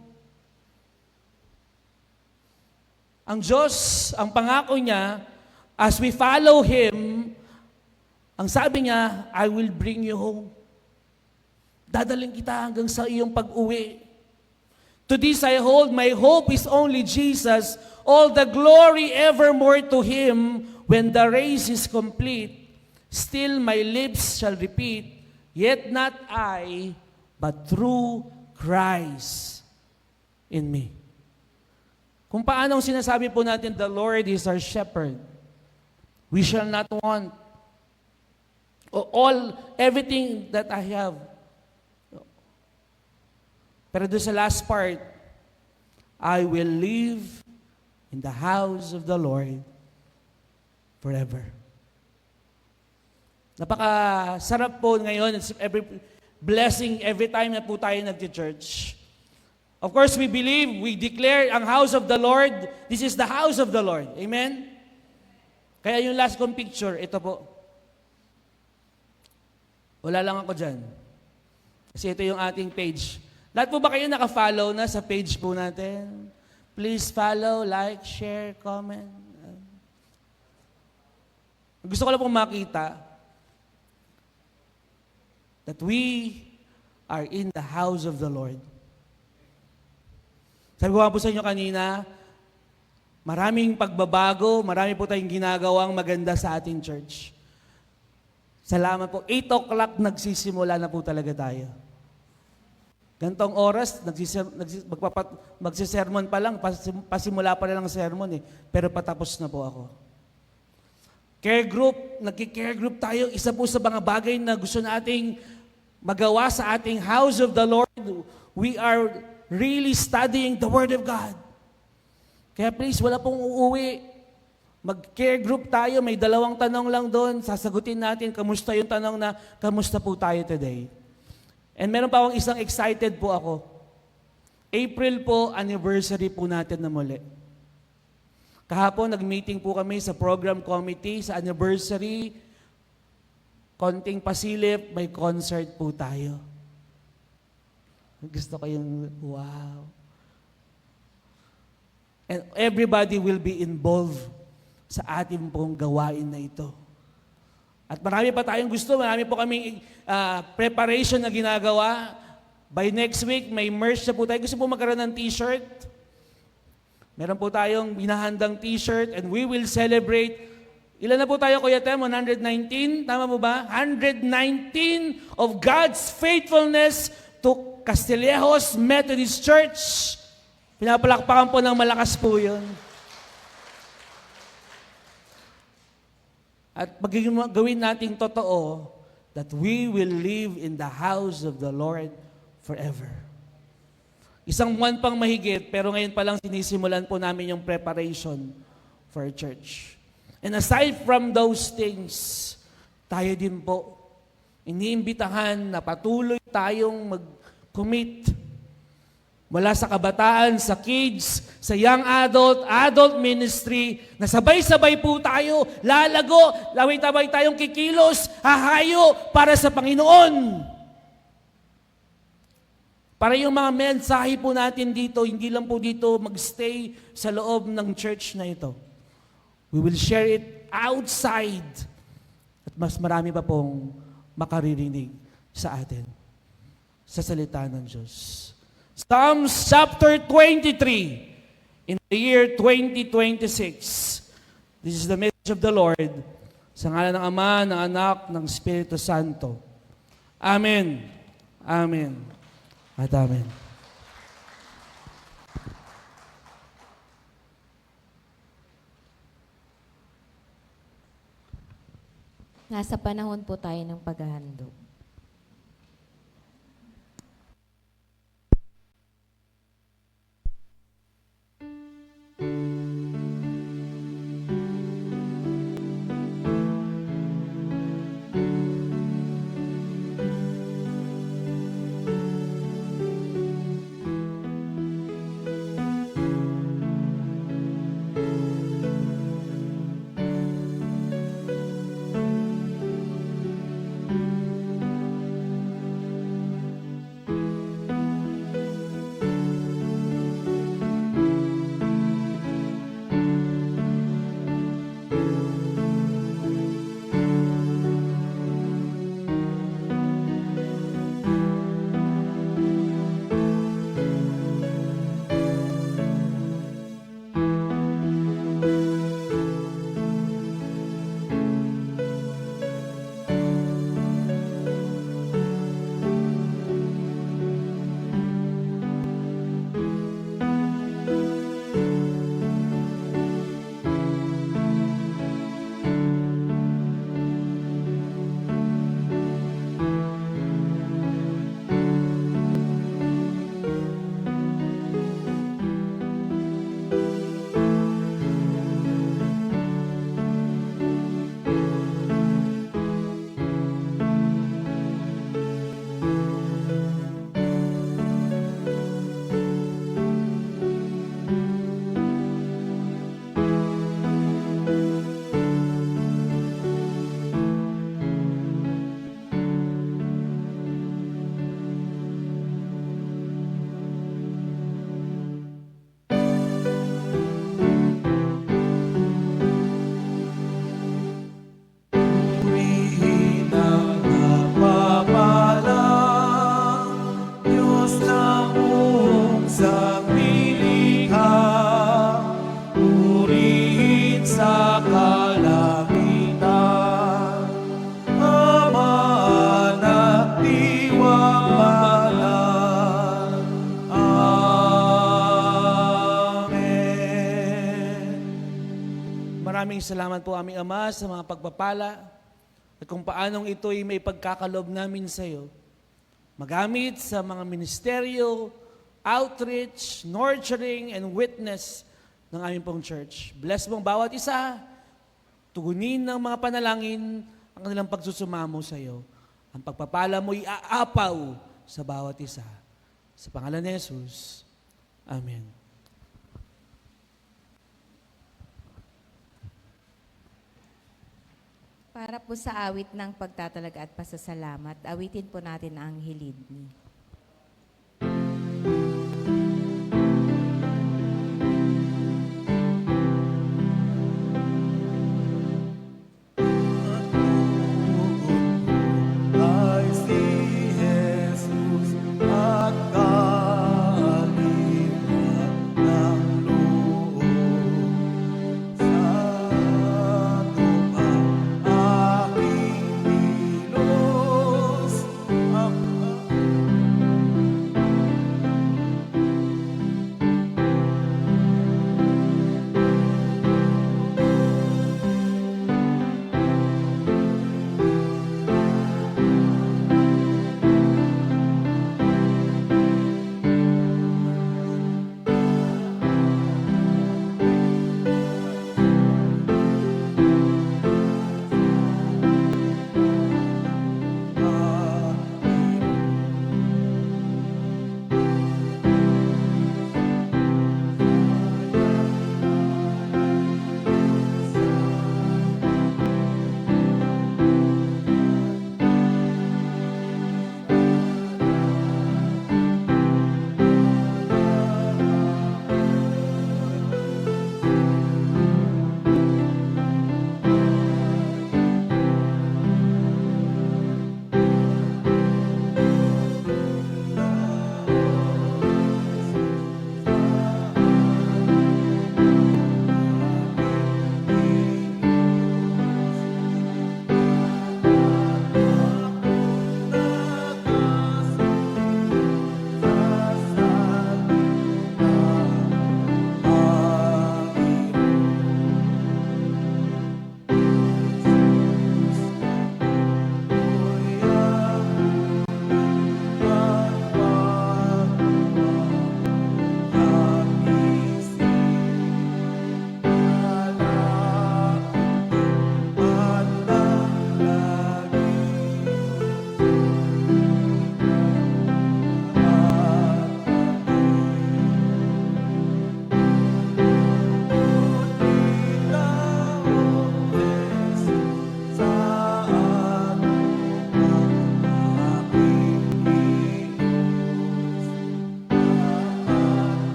Ang Diyos, ang pangako niya, as we follow Him, ang sabi niya, I will bring you home. Dadaling kita hanggang sa iyong pag-uwi. To this I hold, my hope is only Jesus, all the glory evermore to Him. When the race is complete, still my lips shall repeat, yet not I, but through Christ in me. Kung paano sinasabi po natin, the Lord is our shepherd. We shall not want everything that I have. Pero doon sa last part, I will live in the house of the Lord forever. Napakasarap po ngayon. It's every blessing every time na po tayo nag-church. Of course, we believe, we declare ang house of the Lord, this is the house of the Lord. Amen? Kaya yung last kong picture, ito po. Wala lang ako dyan. Kasi ito yung ating page. Lahat po ba kayo naka-follow na sa page po natin? Please follow, like, share, comment. Gusto ko lang pong makita that we are in the house of the Lord. Sabi ko nga po sa inyo kanina, maraming pagbabago, marami po tayong ginagawang maganda sa ating church. Salamat po. 8 o'clock nagsisimula na po talaga tayo. Gantong oras, magsisermon pa lang, pasimula pa lang ang sermon eh, pero patapos na po ako. Care group, nagki-care group tayo, isa po sa mga bagay na gusto nating magawa sa ating house of the Lord. We are really studying the Word of God. Kaya please, wala pong uuwi. Mag-care group tayo, may 2 tanong lang doon, sasagutin natin, kamusta yung tanong na, kamusta po tayo today? And meron pa akong isang excited po ako. April po, anniversary po natin na muli. Kahapon, nag-meeting po kami sa program committee, sa anniversary, konting pasilip, may concert po tayo. Gusto ko yung, wow. And everybody will be involved sa ating pong gawain na ito. At marami pa tayong gusto, marami po kaming preparation na ginagawa. By next week, may merch na po tayo. Gusto po magkaroon ng t-shirt. Meron po tayong binahandang t-shirt and we will celebrate. Ilan na po tayo, Kuya Tem? 119? Tama mo ba? 119 of God's faithfulness to Castillejos Methodist Church. Pinapalakpakan po ng malakas po yun. At gawin nating totoo that we will live in the house of the Lord forever. Isang buwan pang mahigit, pero ngayon pa lang sinisimulan po namin yung preparation for church. And aside from those things, tayo din po, iniimbitahan na patuloy tayong mag-commit mula sa kabataan, sa kids, sa young adult ministry, na sabay-sabay po tayo, lalago, laway-tabay tayong kikilos, hahayo para sa Panginoon. Para yung mga mensahe po natin dito, hindi lang po dito magstay sa loob ng church na ito. We will share it outside at mas marami pa pong makaririnig sa atin, sa salita ng Diyos. Psalms chapter 23, in the year 2026. This is the message of the Lord. Sa ngalan ng Ama, ng Anak, ng Espiritu Santo. Amen. Amen. At amen. Nasa panahon po tayo ng paghahandog. maraming salamat po aming Ama sa mga pagpapala at kung paanong ito'y may pagkakalob namin sa iyo. Magamit sa mga ministeryo, outreach, nurturing, and witness ng aming pong church. Bless mong bawat isa. Tugunin ng mga panalangin ang kanilang pagsusumamo sa iyo. Ang pagpapala mo'y aapaw sa bawat isa. Sa pangalan ni Jesus. Amen. Para po sa awit ng pagtatalaga at pasasalamat, awitin po natin ang Hilid ni. Ay si Jesus at kaaliwan ng loob sa lupang aking hilos ang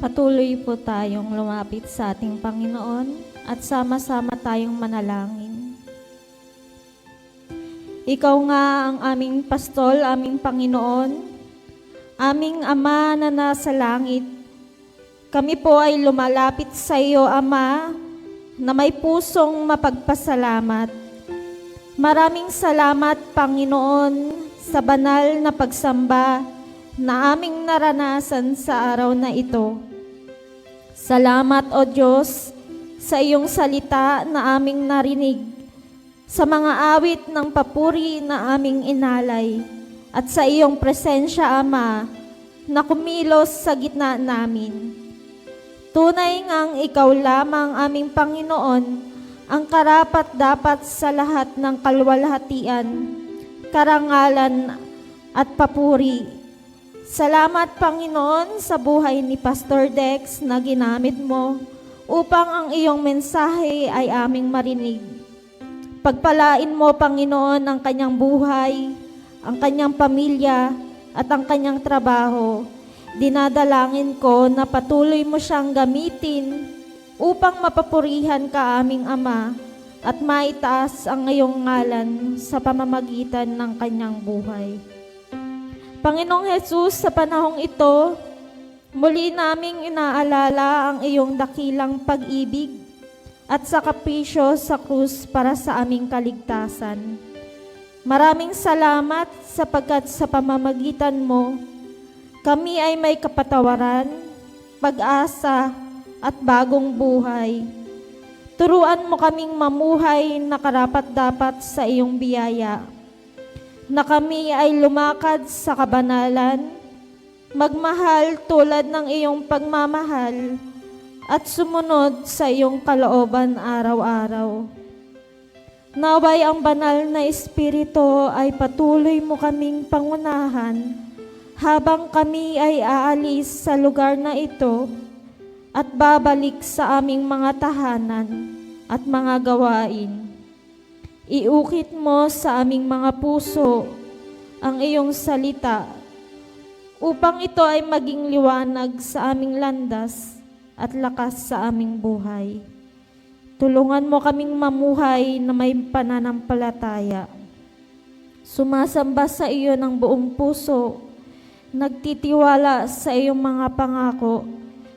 Patuloy po tayong lumapit sa ating Panginoon at sama-sama tayong manalangin. Ikaw nga ang aming pastol, aming Panginoon, aming Ama na nasa langit. Kami po ay lumalapit sa iyo, Ama, na may pusong mapagpasalamat. Maraming salamat, Panginoon, sa banal na pagsamba na aming naranasan sa araw na ito. Salamat, O Diyos, sa iyong salita na aming narinig, sa mga awit ng papuri na aming inalay, at sa iyong presensya, Ama, na kumilos sa gitna namin. Tunay ngang ikaw lamang aming Panginoon, ang karapat-dapat sa lahat ng kaluwalhatian, karangalan at papuri. Salamat Panginoon sa buhay ni Pastor Dex na ginamit mo upang ang iyong mensahe ay aming marinig. Pagpalain mo Panginoon ang kanyang buhay, ang kanyang pamilya at ang kanyang trabaho. Dinadalangin ko na patuloy mo siyang gamitin upang mapapurihan ka aming Ama at maitaas ang iyong ngalan sa pamamagitan ng kanyang buhay. Panginoong Jesus, sa panahong ito, muli naming inaalala ang iyong dakilang pag-ibig at sakripisyo sa krus para sa aming kaligtasan. Maraming salamat sapagkat sa pamamagitan mo, kami ay may kapatawaran, pag-asa, at bagong buhay. Turuan mo kaming mamuhay na karapat-dapat sa iyong biyaya, na kami ay lumakad sa kabanalan, magmahal tulad ng iyong pagmamahal, at sumunod sa iyong kalooban araw-araw. Naway ang banal na Espiritu ay patuloy mo kaming pangunahan habang kami ay aalis sa lugar na ito at babalik sa aming mga tahanan at mga gawain. Iukit mo sa aming mga puso ang iyong salita upang ito ay maging liwanag sa aming landas at lakas sa aming buhay. Tulungan mo kaming mamuhay na may pananampalataya. Sumasamba sa iyo ng buong puso, nagtitiwala sa iyong mga pangako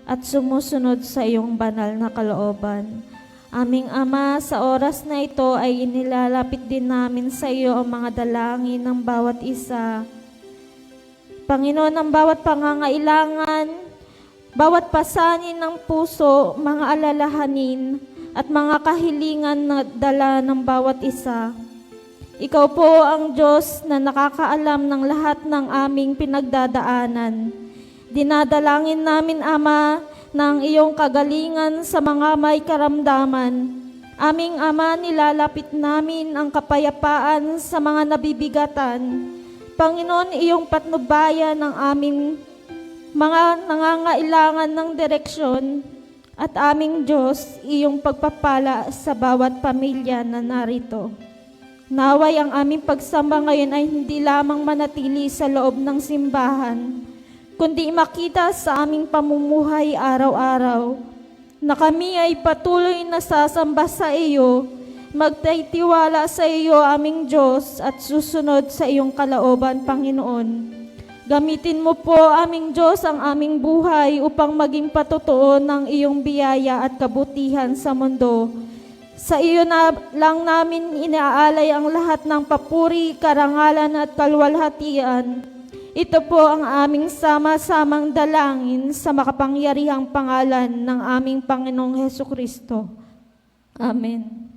at sumusunod sa iyong banal na kalooban. Aming Ama, sa oras na ito ay inilalapit din namin sa iyo ang mga dalangin ng bawat isa. Panginoon, ang bawat pangangailangan, bawat pasanin ng puso, mga alalahanin, at mga kahilingan na dala ng bawat isa. Ikaw po ang Diyos na nakakaalam ng lahat ng aming pinagdadaanan. Dinadalangin namin, Ama, ng iyong kagalingan sa mga may karamdaman. Aming Ama, nilalapit namin ang kapayapaan sa mga nabibigatan. Panginoon, iyong patnubayan ng aming mga nangangailangan ng direksyon. At aming Diyos, iyong pagpapala sa bawat pamilya na narito. Naway ang aming pagsamba ngayon ay hindi lamang manatili sa loob ng simbahan, kundi makita sa aming pamumuhay araw-araw na kami ay patuloy na sasamba sa iyo, magtitiwala sa iyo aming Diyos at susunod sa iyong kalooban, Panginoon. Gamitin mo po, aming Diyos, ang aming buhay upang maging patotoo ng iyong biyaya at kabutihan sa mundo. Sa iyo na lang namin inaalay ang lahat ng papuri, karangalan at kaluwalhatian. Ito po ang aming sama-samang dalangin sa makapangyarihang pangalan ng aming Panginoong Hesukristo. Amen.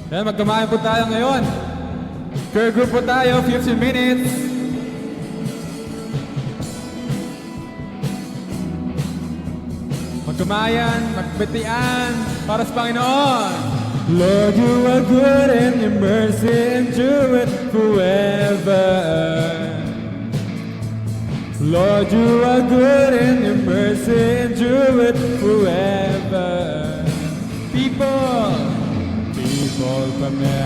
Yan, magkumain po tayo ngayon. Care group po tayo, 15 minutes. Magkumayan, magbitian para sa Panginoon. Lord, you are good and your mercy endureth forever. Lord, you are good and your mercy endureth forever. People,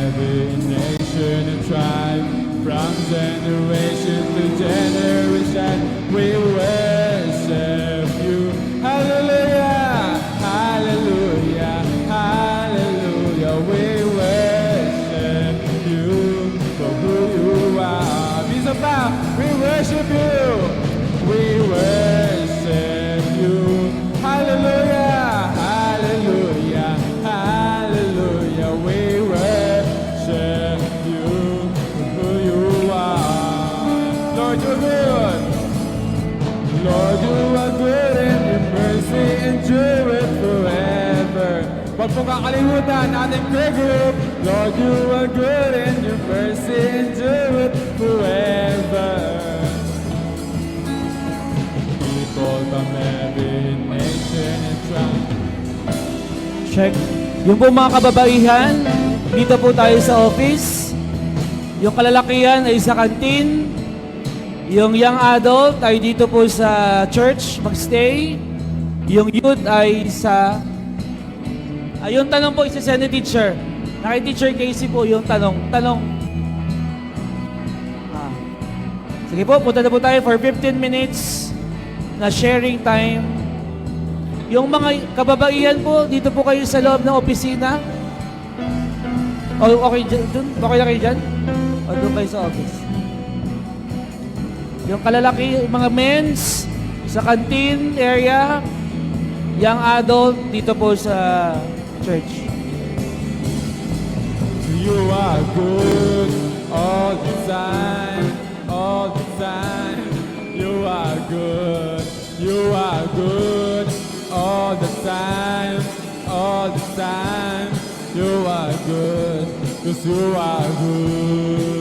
every nation and tribe, from generation to generation, we worship you. Hallelujah, hallelujah, hallelujah. We worship you for who you are. These are bow. We worship you. We worship you. Hallelujah, hallelujah, hallelujah. We worship you for who you are. Lord, you're good. Lord, you are good and your mercy endureth forever. Huwag po kakalimutan ating prayer group. Lord, you are good and your mercy endureth forever. People from every nation and tribe. Check. Yung po mga kababaihan, dito po tayo sa office. Yung kalalakihan ay sa kantin. Yung young adult ay dito po sa church magstay. Yung youth ay sa... yung tanong po isa sa ni teacher. Teacher Casey po yung tanong. Sige po, punta na po tayo for 15 minutes na sharing time. Yung mga kababaihan po, dito po kayo sa loob ng opisina. Okay dun? Okay na kayo dyan? O doon kayo sa office? Yung kalalaki, mga men's, sa canteen area, young adult, dito po sa church. You are good all the time, all the time. You are good, you are good all the time, all the time. You are good, 'cause you are good.